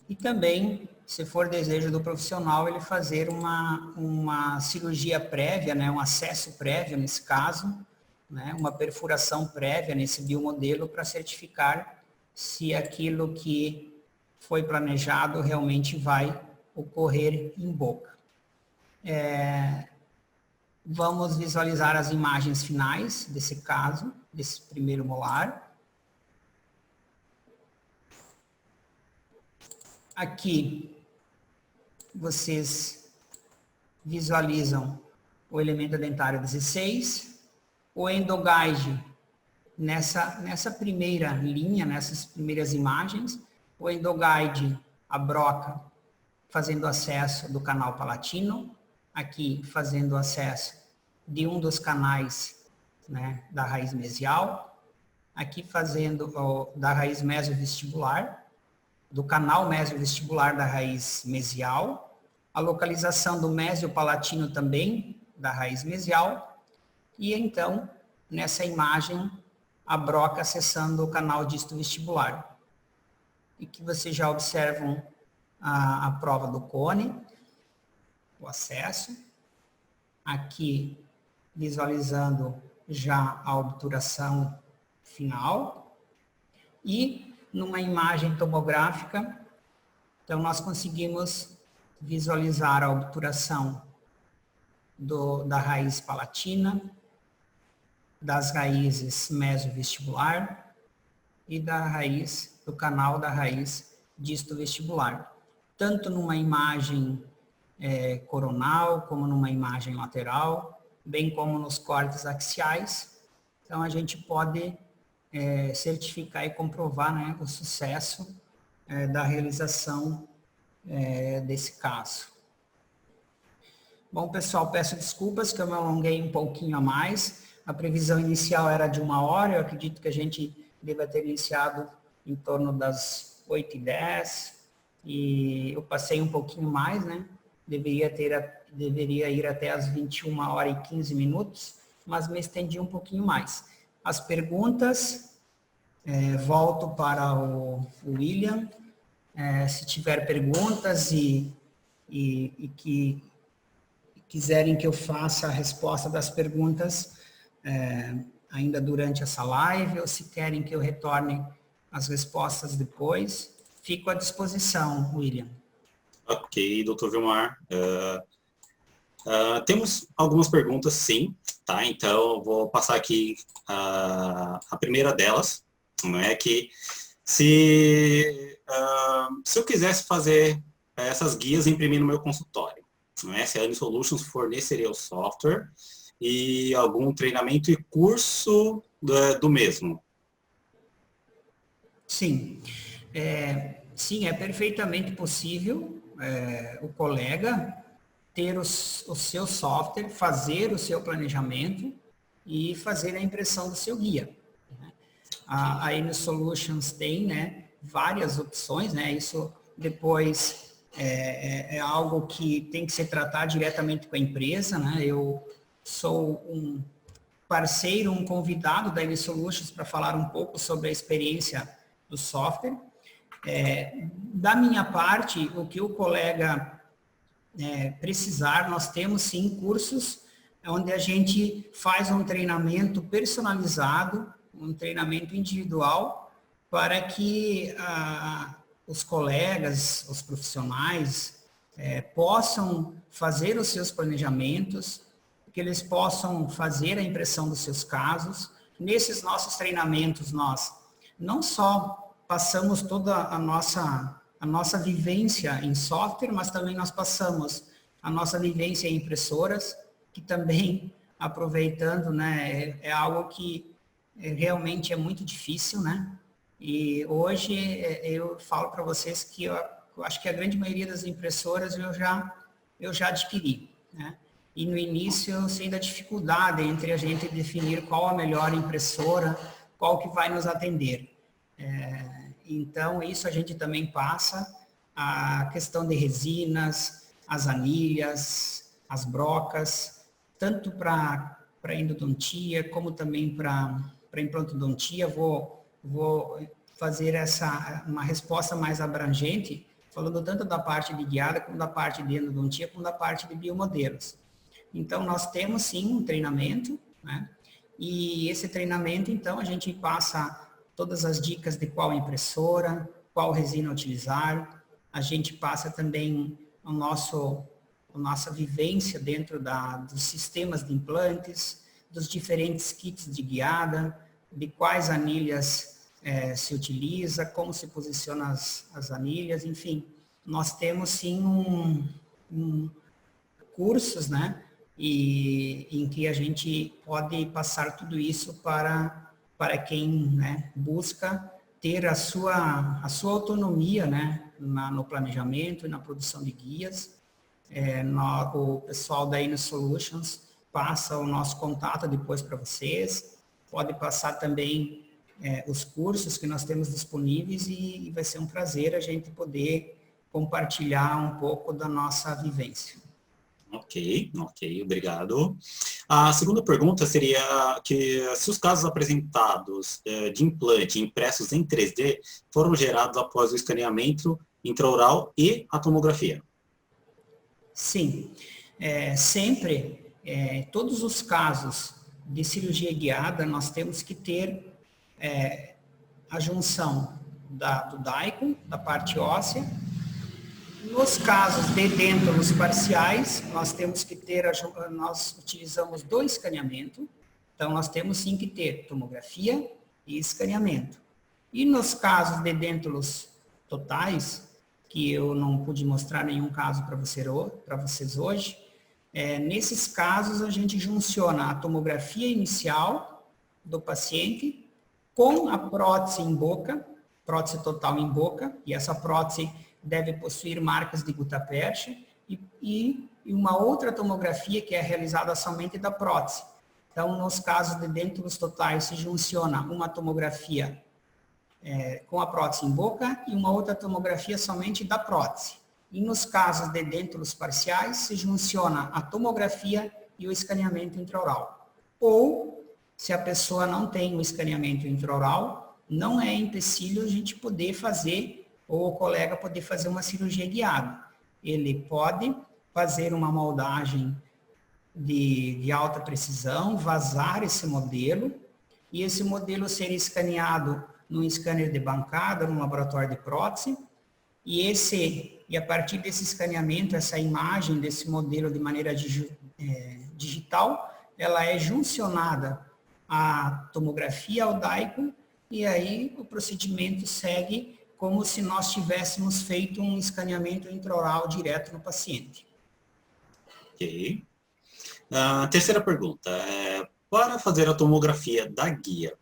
e também, se for desejo do profissional, ele fazer uma cirurgia prévia, né, um acesso prévio nesse caso, né, uma perfuração prévia nesse biomodelo para certificar se aquilo que foi planejado realmente vai ocorrer em boca. Vamos visualizar as imagens finais desse caso, desse primeiro molar. Aqui, vocês visualizam o elemento dentário 16, o endoguide nessa primeira linha, nessas primeiras imagens, o endoguide, a broca, fazendo acesso do canal palatino, aqui fazendo acesso de um dos canais, né, da raiz mesial, aqui fazendo da raiz mesovestibular, do canal mesovestibular da raiz mesial, a localização do mésio palatino também, da raiz mesial, e então, nessa imagem, a broca acessando o canal distovestibular. E que vocês já observam a prova do cone, o acesso. Aqui, visualizando já a obturação final. E numa imagem tomográfica, então nós conseguimos visualizar a obturação da raiz palatina, das raízes mesovestibular e do canal da raiz distovestibular. Tanto numa imagem coronal, como numa imagem lateral, bem como nos cortes axiais. Então, a gente pode certificar e comprovar, né, o sucesso da realização desse caso. Bom, pessoal, peço desculpas que eu me alonguei um pouquinho a mais. A previsão inicial era de 1 hora, eu acredito que a gente deva ter iniciado em torno das 8h10, e eu passei um pouquinho mais, né? Deveria ir até as 21h15, mas me estendi um pouquinho mais. As perguntas, volto para o William. Se tiver perguntas e que quiserem que eu faça a resposta das perguntas ainda durante essa live, ou se querem que eu retorne as respostas depois, fico à disposição, William. Ok, doutor Vilmar. Temos algumas perguntas, sim, tá? Então, eu vou passar aqui a primeira delas, não é que se eu quisesse fazer essas guias e imprimir no meu consultório, não é? Se a N-Solutions forneceria o software e algum treinamento e curso do mesmo. Sim, sim, é perfeitamente possível o colega ter o seu software, fazer o seu planejamento e fazer a impressão do seu guia. A N-Solutions tem, né, várias opções, né? Isso depois é algo que tem que ser tratado diretamente com a empresa, né? Eu sou um parceiro, um convidado da N-Solutions para falar um pouco sobre a experiência do software. Da minha parte, o que o colega precisar, nós temos sim cursos onde a gente faz um treinamento personalizado, um treinamento individual, para que os colegas, os profissionais, possam fazer os seus planejamentos, que eles possam fazer a impressão dos seus casos. Nesses nossos treinamentos, nós não só passamos toda a nossa vivência em software, mas também nós passamos a nossa vivência em impressoras, que também, aproveitando, né, é algo que realmente é muito difícil, né? E hoje eu falo para vocês que eu acho que a grande maioria das impressoras eu já adquiri, né? E no início eu sei da dificuldade entre a gente definir qual a melhor impressora, qual que vai nos atender. Então, isso a gente também passa, a questão de resinas, as anilhas, as brocas, tanto para endodontia, como também para implantodontia. Vou fazer uma resposta mais abrangente, falando tanto da parte de guiada, como da parte de endodontia, como da parte de biomodelos. Então, nós temos sim um treinamento, né? E esse treinamento, então, a gente passa todas as dicas de qual impressora, qual resina utilizar. A gente passa também a nossa vivência dentro dos sistemas de implantes, dos diferentes kits de guiada, de quais anilhas se utiliza, como se posiciona as anilhas, enfim. Nós temos sim cursos, né? E em que a gente pode passar tudo isso para quem, né, busca ter a sua autonomia, né, no planejamento e na produção de guias, O pessoal da Ino Solutions passa o nosso contato depois para vocês. Pode passar também os cursos que nós temos disponíveis e vai ser um prazer a gente poder compartilhar um pouco da nossa vivência. Ok, obrigado. A segunda pergunta seria que se os casos apresentados de implante impressos em 3D foram gerados após o escaneamento intraoral e a tomografia. Sim, sempre, todos os casos de cirurgia guiada, nós temos que ter a junção do DICOM, da parte óssea. Nos casos de dêntulos parciais, nós temos que ter, nós utilizamos do escaneamento, então nós temos sim que ter tomografia e escaneamento. E nos casos de dêntulos totais, que eu não pude mostrar nenhum caso para vocês hoje, nesses casos a gente junciona a tomografia inicial do paciente com a prótese em boca, prótese total em boca, e essa prótese deve possuir marcas de gutta-percha e uma outra tomografia que é realizada somente da prótese. Então, nos casos de dêntulos totais, se junciona uma tomografia com a prótese em boca e uma outra tomografia somente da prótese. E nos casos de dêntulos parciais, se junciona a tomografia e o escaneamento intraoral. Ou, se a pessoa não tem o escaneamento intraoral, não é empecilho a gente poder fazer, ou o colega poder fazer uma cirurgia guiada. Ele pode fazer uma moldagem de alta precisão, vazar esse modelo, e esse modelo ser escaneado num scanner de bancada, num laboratório de prótese, e a partir desse escaneamento, essa imagem desse modelo de maneira digital, ela é juncionada à tomografia, ao DICOM, e aí o procedimento segue como se nós tivéssemos feito um escaneamento intraoral direto no paciente. Ok. Terceira pergunta. Para fazer a tomografia da guia,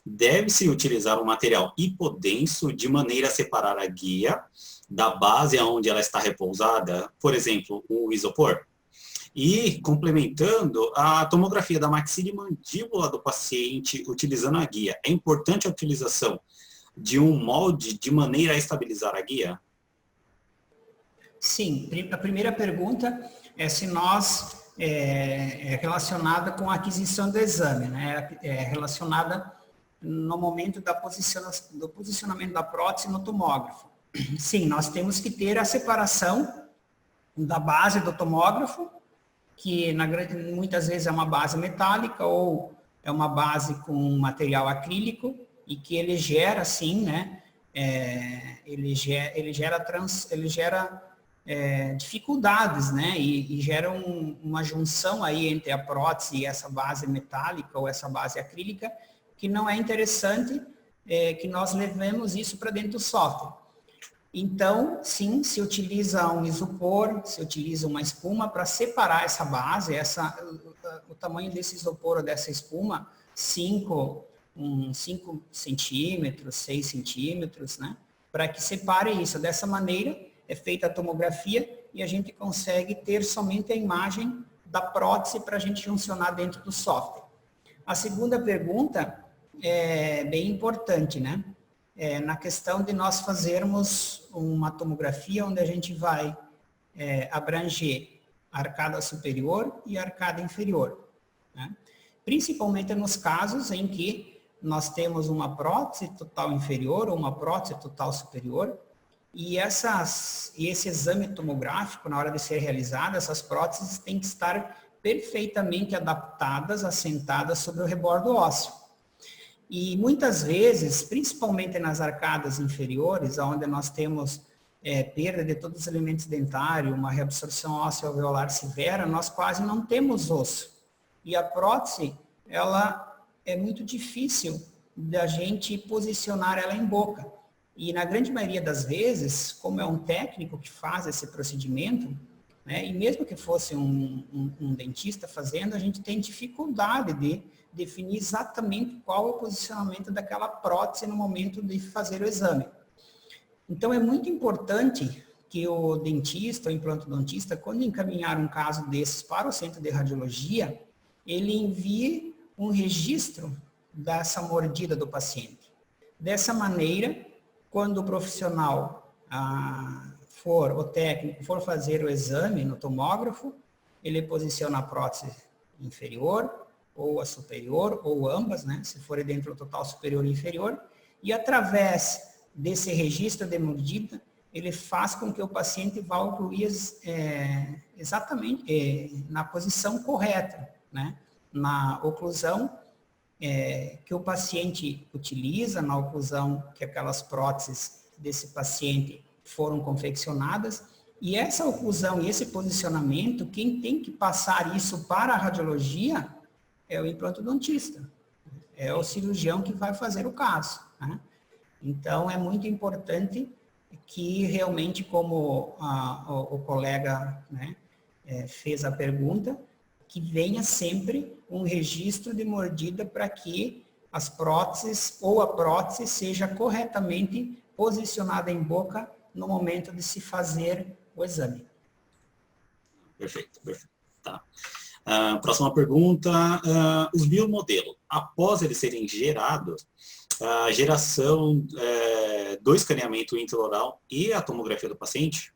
deve-se utilizar um material hipodenso de maneira a separar a guia da base onde ela está repousada, por exemplo, o isopor? E, complementando, a tomografia da maxila e mandíbula do paciente utilizando a guia, é importante a utilização de um molde de maneira a estabilizar a guia? Sim, a primeira pergunta é se nós é relacionada com a aquisição do exame, né? É relacionada no momento do posicionamento da prótese no tomógrafo. Sim, nós temos que ter a separação da base do tomógrafo, que muitas vezes é uma base metálica ou é uma base com material acrílico, e que ele gera, sim, né? Ele gera dificuldades, né? E gera uma junção aí entre a prótese e essa base metálica ou essa base acrílica, que não é interessante que nós levemos isso para dentro do software. Então, sim, se utiliza um isopor, se utiliza uma espuma para separar essa base, o tamanho desse isopor ou dessa espuma, 5 centímetros, 6 centímetros, né? Para que separe isso. Dessa maneira, é feita a tomografia e a gente consegue ter somente a imagem da prótese para a gente funcionar dentro do software. A segunda pergunta é bem importante, né? Na questão de nós fazermos uma tomografia onde a gente vai abranger a arcada superior e a arcada inferior, né? Principalmente nos casos em que nós temos uma prótese total inferior ou uma prótese total superior, e esse exame tomográfico, na hora de ser realizado, essas próteses têm que estar perfeitamente adaptadas, assentadas sobre o rebordo ósseo. E muitas vezes, principalmente nas arcadas inferiores, onde nós temos perda de todos os elementos dentários, uma reabsorção óssea alveolar severa, nós quase não temos osso. E a prótese, ela é muito difícil da gente posicionar ela em boca. E na grande maioria das vezes, como é um técnico que faz esse procedimento, né, e mesmo que fosse um dentista fazendo, a gente tem dificuldade de definir exatamente qual é o posicionamento daquela prótese no momento de fazer o exame. Então, é muito importante que o dentista, o implantodontista, quando encaminhar um caso desses para o centro de radiologia, ele envie um registro dessa mordida do paciente. Dessa maneira, quando o profissional o técnico for fazer o exame no tomógrafo, ele posiciona a prótese inferior, ou a superior, ou ambas, né, se for dentro do total superior e inferior, e através desse registro de mordida, ele faz com que o paciente vá ocluir exatamente na posição correta, né, na oclusão que o paciente utiliza, na oclusão que aquelas próteses desse paciente foram confeccionadas, e essa oclusão e esse posicionamento, quem tem que passar isso para a radiologia é o implantodontista, é o cirurgião que vai fazer o caso, né? Então, é muito importante que realmente, como o colega, né, fez a pergunta, que venha sempre um registro de mordida para que as próteses ou a prótese seja corretamente posicionada em boca no momento de se fazer o exame. Perfeito, perfeito. Tá. Próxima pergunta. Os biomodelos, após eles serem gerados, a geração do escaneamento intraoral e a tomografia do paciente?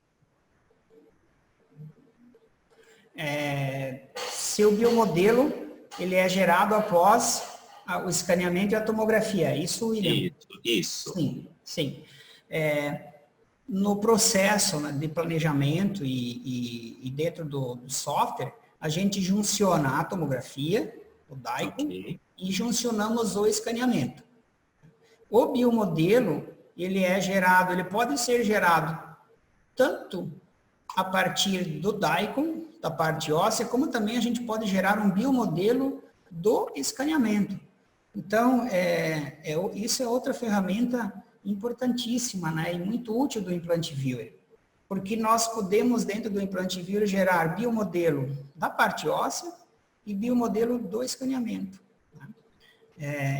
Se o biomodelo ele é gerado após o escaneamento e a tomografia, isso, William? Isso. Sim, sim. No processo, né, de planejamento e dentro do software, a gente junciona a tomografia, o DICOM, e juncionamos o escaneamento. O biomodelo, ele pode ser gerado tanto a partir do DICOM, da parte óssea, como também a gente pode gerar um biomodelo do escaneamento. Então, isso é outra ferramenta importantíssima, né, e muito útil do Implant Viewer, porque nós podemos, dentro do Implant Viewer, gerar biomodelo da parte óssea e biomodelo do escaneamento, né?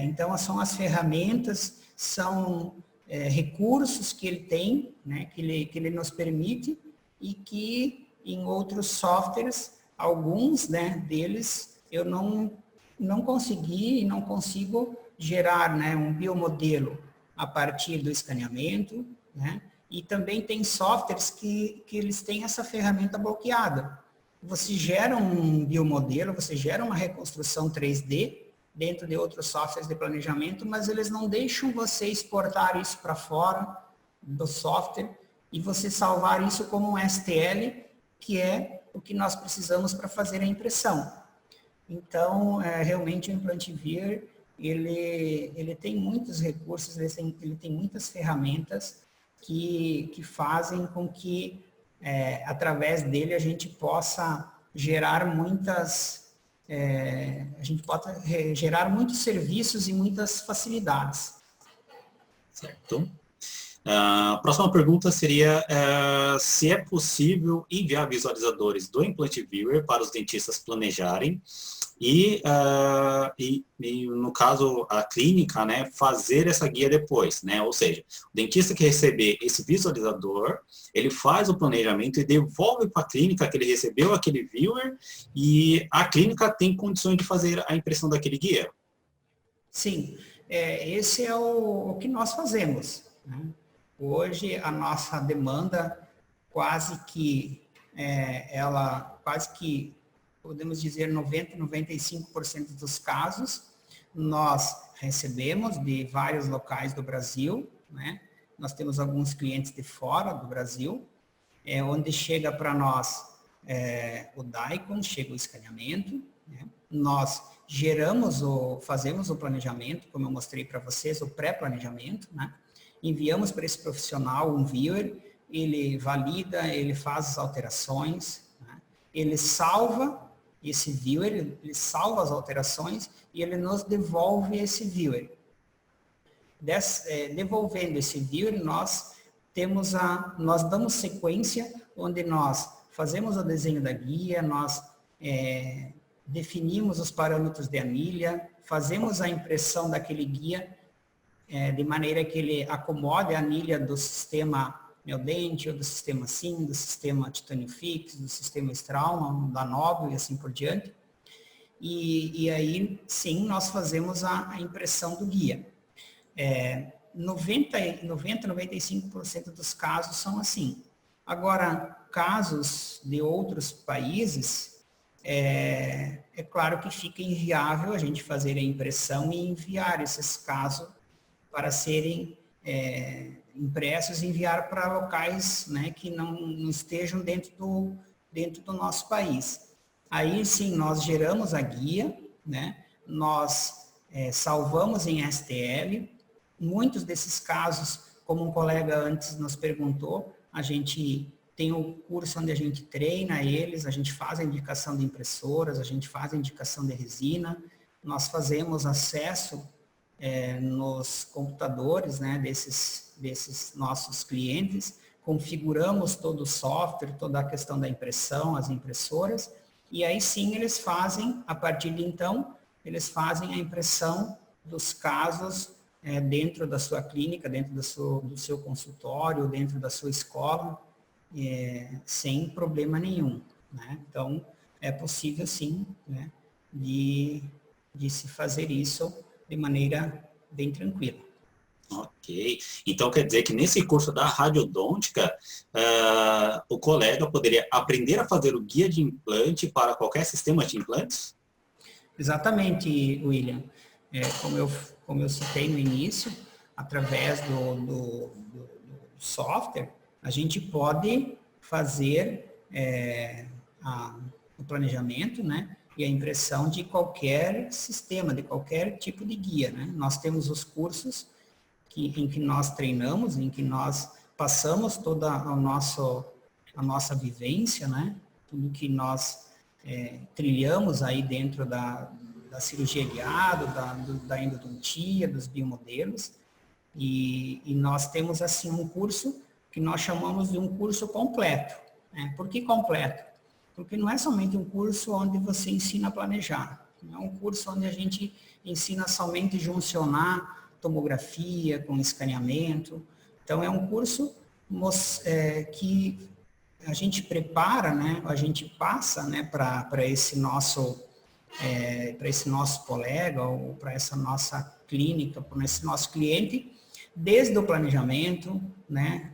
Então, são as ferramentas, são recursos que ele tem, né, que ele nos permite, e que em outros softwares, alguns, né, deles, eu não consegui e não consigo gerar, né, um biomodelo a partir do escaneamento, né? E também tem softwares que eles têm essa ferramenta bloqueada. Você gera um biomodelo, você gera uma reconstrução 3D dentro de outros softwares de planejamento, mas eles não deixam você exportar isso para fora do software e você salvar isso como um STL, que é o que nós precisamos para fazer a impressão. Então, realmente o Implant Viewer, ele tem muitos recursos, ele tem muitas ferramentas que fazem com que, através dele, a gente possa gerar muitos serviços e muitas facilidades. Certo. A próxima pergunta seria se é possível enviar visualizadores do Implant Viewer para os dentistas planejarem e no caso, a clínica, né, fazer essa guia depois, né? Ou seja, o dentista que receber esse visualizador, ele faz o planejamento e devolve para a clínica que ele recebeu aquele viewer e a clínica tem condições de fazer a impressão daquele guia. Sim, esse é o que nós fazemos, né? Hoje, a nossa demanda quase que podemos dizer 90%, 95% dos casos, nós recebemos de vários locais do Brasil, né? Nós temos alguns clientes de fora do Brasil, onde chega para nós o DICOM, chega o escaneamento, né? Nós fazemos o planejamento, como eu mostrei para vocês, o pré-planejamento, né? Enviamos para esse profissional um viewer, ele valida, ele faz as alterações, né? Ele salva esse viewer, ele salva as alterações e ele nos devolve esse viewer. Devolvendo esse viewer, nós damos sequência, onde nós fazemos o desenho da guia, nós definimos os parâmetros de anilha, fazemos a impressão daquele guia de maneira que ele acomode a anilha do sistema meu dente, ou do sistema SIM, do sistema Titanium Fix, do sistema Straumann, da Nobel e assim por diante. E aí, sim, nós fazemos a impressão do guia. 95% dos casos são assim. Agora, casos de outros países, é claro que fica inviável a gente fazer a impressão e enviar esses casos para serem impressos e enviar para locais, né, que não estejam dentro do nosso país. Aí sim, nós geramos a guia, né, nós salvamos em STL. Muitos desses casos, como um colega antes nos perguntou, a gente tem um curso onde a gente treina eles, a gente faz a indicação de impressoras, a gente faz a indicação de resina, nós fazemos acesso nos computadores, né, desses nossos clientes, configuramos todo o software, toda a questão da impressão, as impressoras, e aí sim eles fazem, a partir de então, eles fazem a impressão dos casos dentro da sua clínica, dentro do seu consultório, dentro da sua escola, sem problema nenhum, né? Então, é possível sim, né, de se fazer isso de maneira bem tranquila. Ok. Então, quer dizer que nesse curso da radiodôntica, o colega poderia aprender a fazer o guia de implante para qualquer sistema de implantes? Exatamente, William. Como eu citei no início, através do software, a gente pode fazer o planejamento, né, e a impressão de qualquer sistema, de qualquer tipo de guia, né? Nós temos os cursos em que nós treinamos, em que nós passamos toda a nossa vivência, né? Tudo que nós trilhamos aí dentro da cirurgia guiada, da endodontia, dos biomodelos, e nós temos assim um curso que nós chamamos de um curso completo, né? Por que completo? Porque não é somente um curso onde você ensina a planejar, não é um curso onde a gente ensina somente juncionar tomografia com escaneamento. Então, é um curso que a gente prepara, né, a gente passa, né, para esse nosso colega ou para essa nossa clínica, para esse nosso cliente, desde o planejamento, né,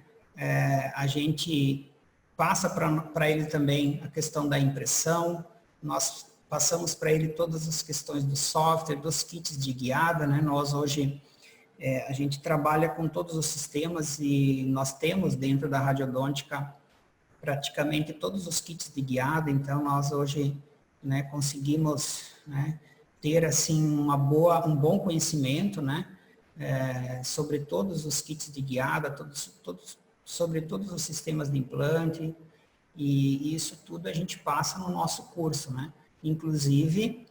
a gente passa para ele também a questão da impressão, nós passamos para ele todas as questões do software, dos kits de guiada, né? Nós hoje, a gente trabalha com todos os sistemas e nós temos dentro da radiodôntica praticamente todos os kits de guiada, então nós hoje, né, conseguimos, né, ter assim um bom conhecimento, né, sobre todos os kits de guiada, sobre todos os sistemas de implante, e isso tudo a gente passa no nosso curso, né? Inclusive,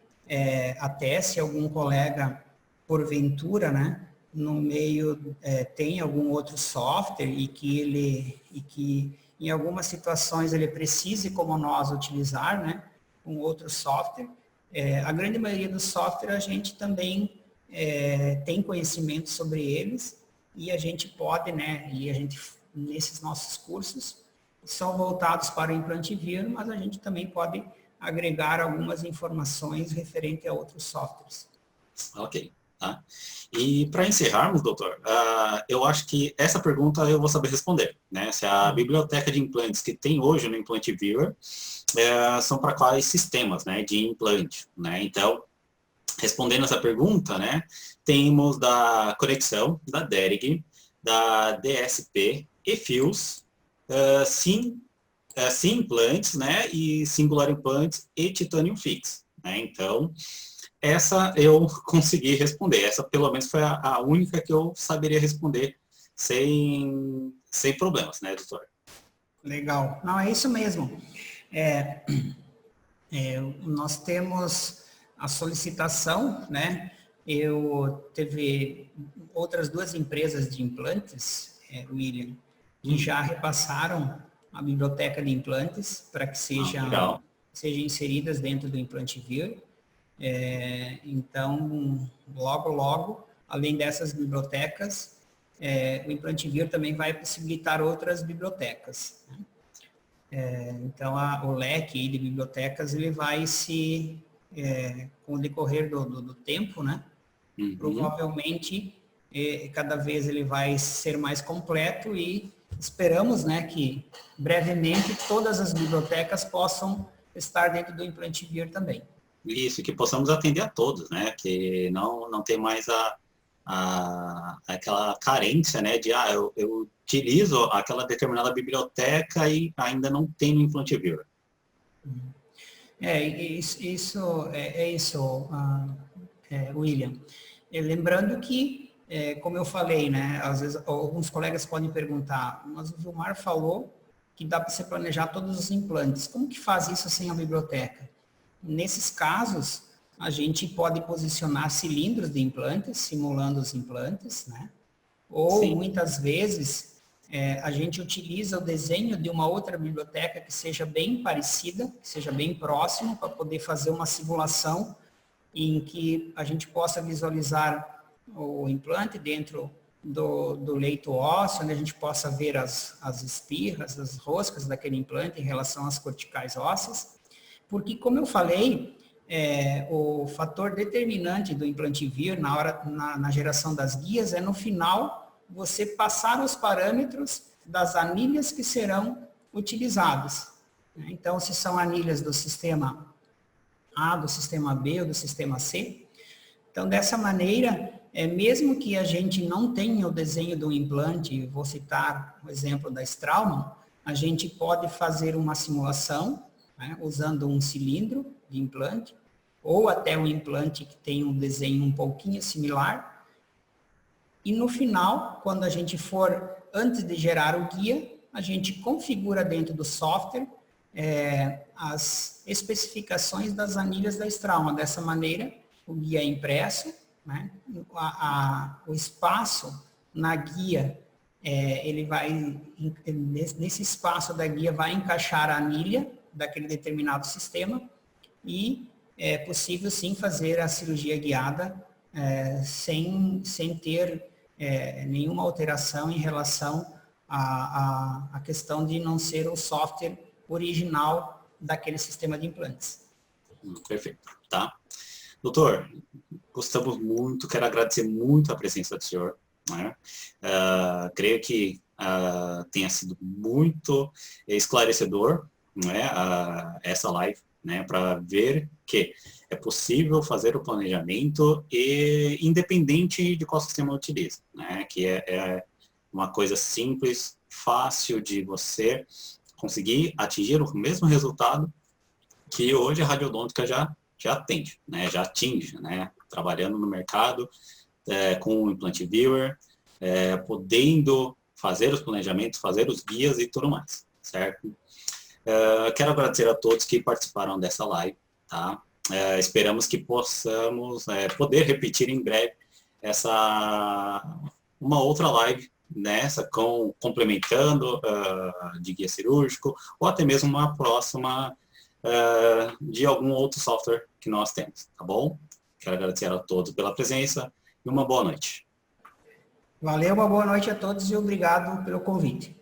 até se algum colega, porventura, né, no meio tem algum outro software e que em algumas situações ele precise, como nós, utilizar, né, um outro software, a grande maioria dos softwares a gente também tem conhecimento sobre eles e a gente pode, né, nesses nossos cursos, são voltados para o implante Vir, mas a gente também pode agregar algumas informações referente a outros softwares. Ok. Tá? E para encerrarmos, doutor, eu acho que essa pergunta eu vou saber responder, né? Se a biblioteca de implantes que tem hoje no Implante Viewer são para quais sistemas, né, de implante, né? Então, respondendo essa pergunta, né, temos da conexão, da DERG, da DSP, EFIOS, Sim Implantes, né, e Singular Implantes e Titanium Fix, né? Então, essa eu consegui responder. Essa, pelo menos, foi a única que eu saberia responder sem problemas, né, doutor? Legal. Não, é isso mesmo. Nós temos a solicitação, né? Eu teve outras duas empresas de implantes, William, que já repassaram a biblioteca de implantes para que sejam inseridas dentro do Implante Vir. Então, logo, além dessas bibliotecas, o Implantivir também vai possibilitar outras bibliotecas, né? Então, o leque de bibliotecas ele vai com o decorrer do tempo, né? Provavelmente, cada vez ele vai ser mais completo e esperamos, né, que brevemente todas as bibliotecas possam estar dentro do Implantivir também. Isso, que possamos atender a todos, né? Que não tem mais aquela carência, né? De, eu utilizo aquela determinada biblioteca e ainda não tem no Implantivir. William. Lembrando que, como eu falei, né? Às vezes alguns colegas podem perguntar, mas o Vilmar falou que dá para você planejar todos os implantes. Como que faz isso sem a biblioteca? Nesses casos, a gente pode posicionar cilindros de implantes, simulando os implantes, né? Ou, sim, muitas vezes, a gente utiliza o desenho de uma outra biblioteca que seja bem parecida, que seja bem próximo, para poder fazer uma simulação em que a gente possa visualizar o implante dentro do leito ósseo, onde a gente possa ver as espirras, as roscas daquele implante em relação às corticais ósseas. Porque, como eu falei, o fator determinante do Implantivir na geração das guias no final, você passar os parâmetros das anilhas que serão utilizadas. Então, se são anilhas do sistema A, do sistema B ou do sistema C. Então, dessa maneira, mesmo que a gente não tenha o desenho do implante, vou citar o exemplo da Straumann, a gente pode fazer uma simulação, né, usando um cilindro de implante, ou até um implante que tem um desenho um pouquinho similar. E no final, quando a gente for, antes de gerar o guia, a gente configura dentro do software as especificações das anilhas da Straumann. Dessa maneira, o guia é impresso, né? O espaço na guia, ele vai, nesse espaço da guia, vai encaixar a anilha daquele determinado sistema e é possível, sim, fazer a cirurgia guiada sem ter nenhuma alteração em relação à questão de não ser o software original daquele sistema de implantes. Perfeito, tá? Doutor, gostamos muito, quero agradecer muito a presença do senhor, né? Creio que tenha sido muito esclarecedor, né, essa live, né, para ver que é possível fazer o planejamento e independente de qual sistema utiliza, né, que é uma coisa simples, fácil de você conseguir atingir o mesmo resultado que hoje a radiodôntica já atende, né, já atinge, né, trabalhando no mercado com o Implantivir, podendo fazer os planejamentos, fazer os guias e tudo mais, certo? Quero agradecer a todos que participaram dessa live, tá? Esperamos que possamos poder repetir em breve uma outra live nessa, complementando de guia cirúrgico, ou até mesmo uma próxima de algum outro software que nós temos, tá bom? Quero agradecer a todos pela presença e uma boa noite. Valeu, uma boa noite a todos e obrigado pelo convite.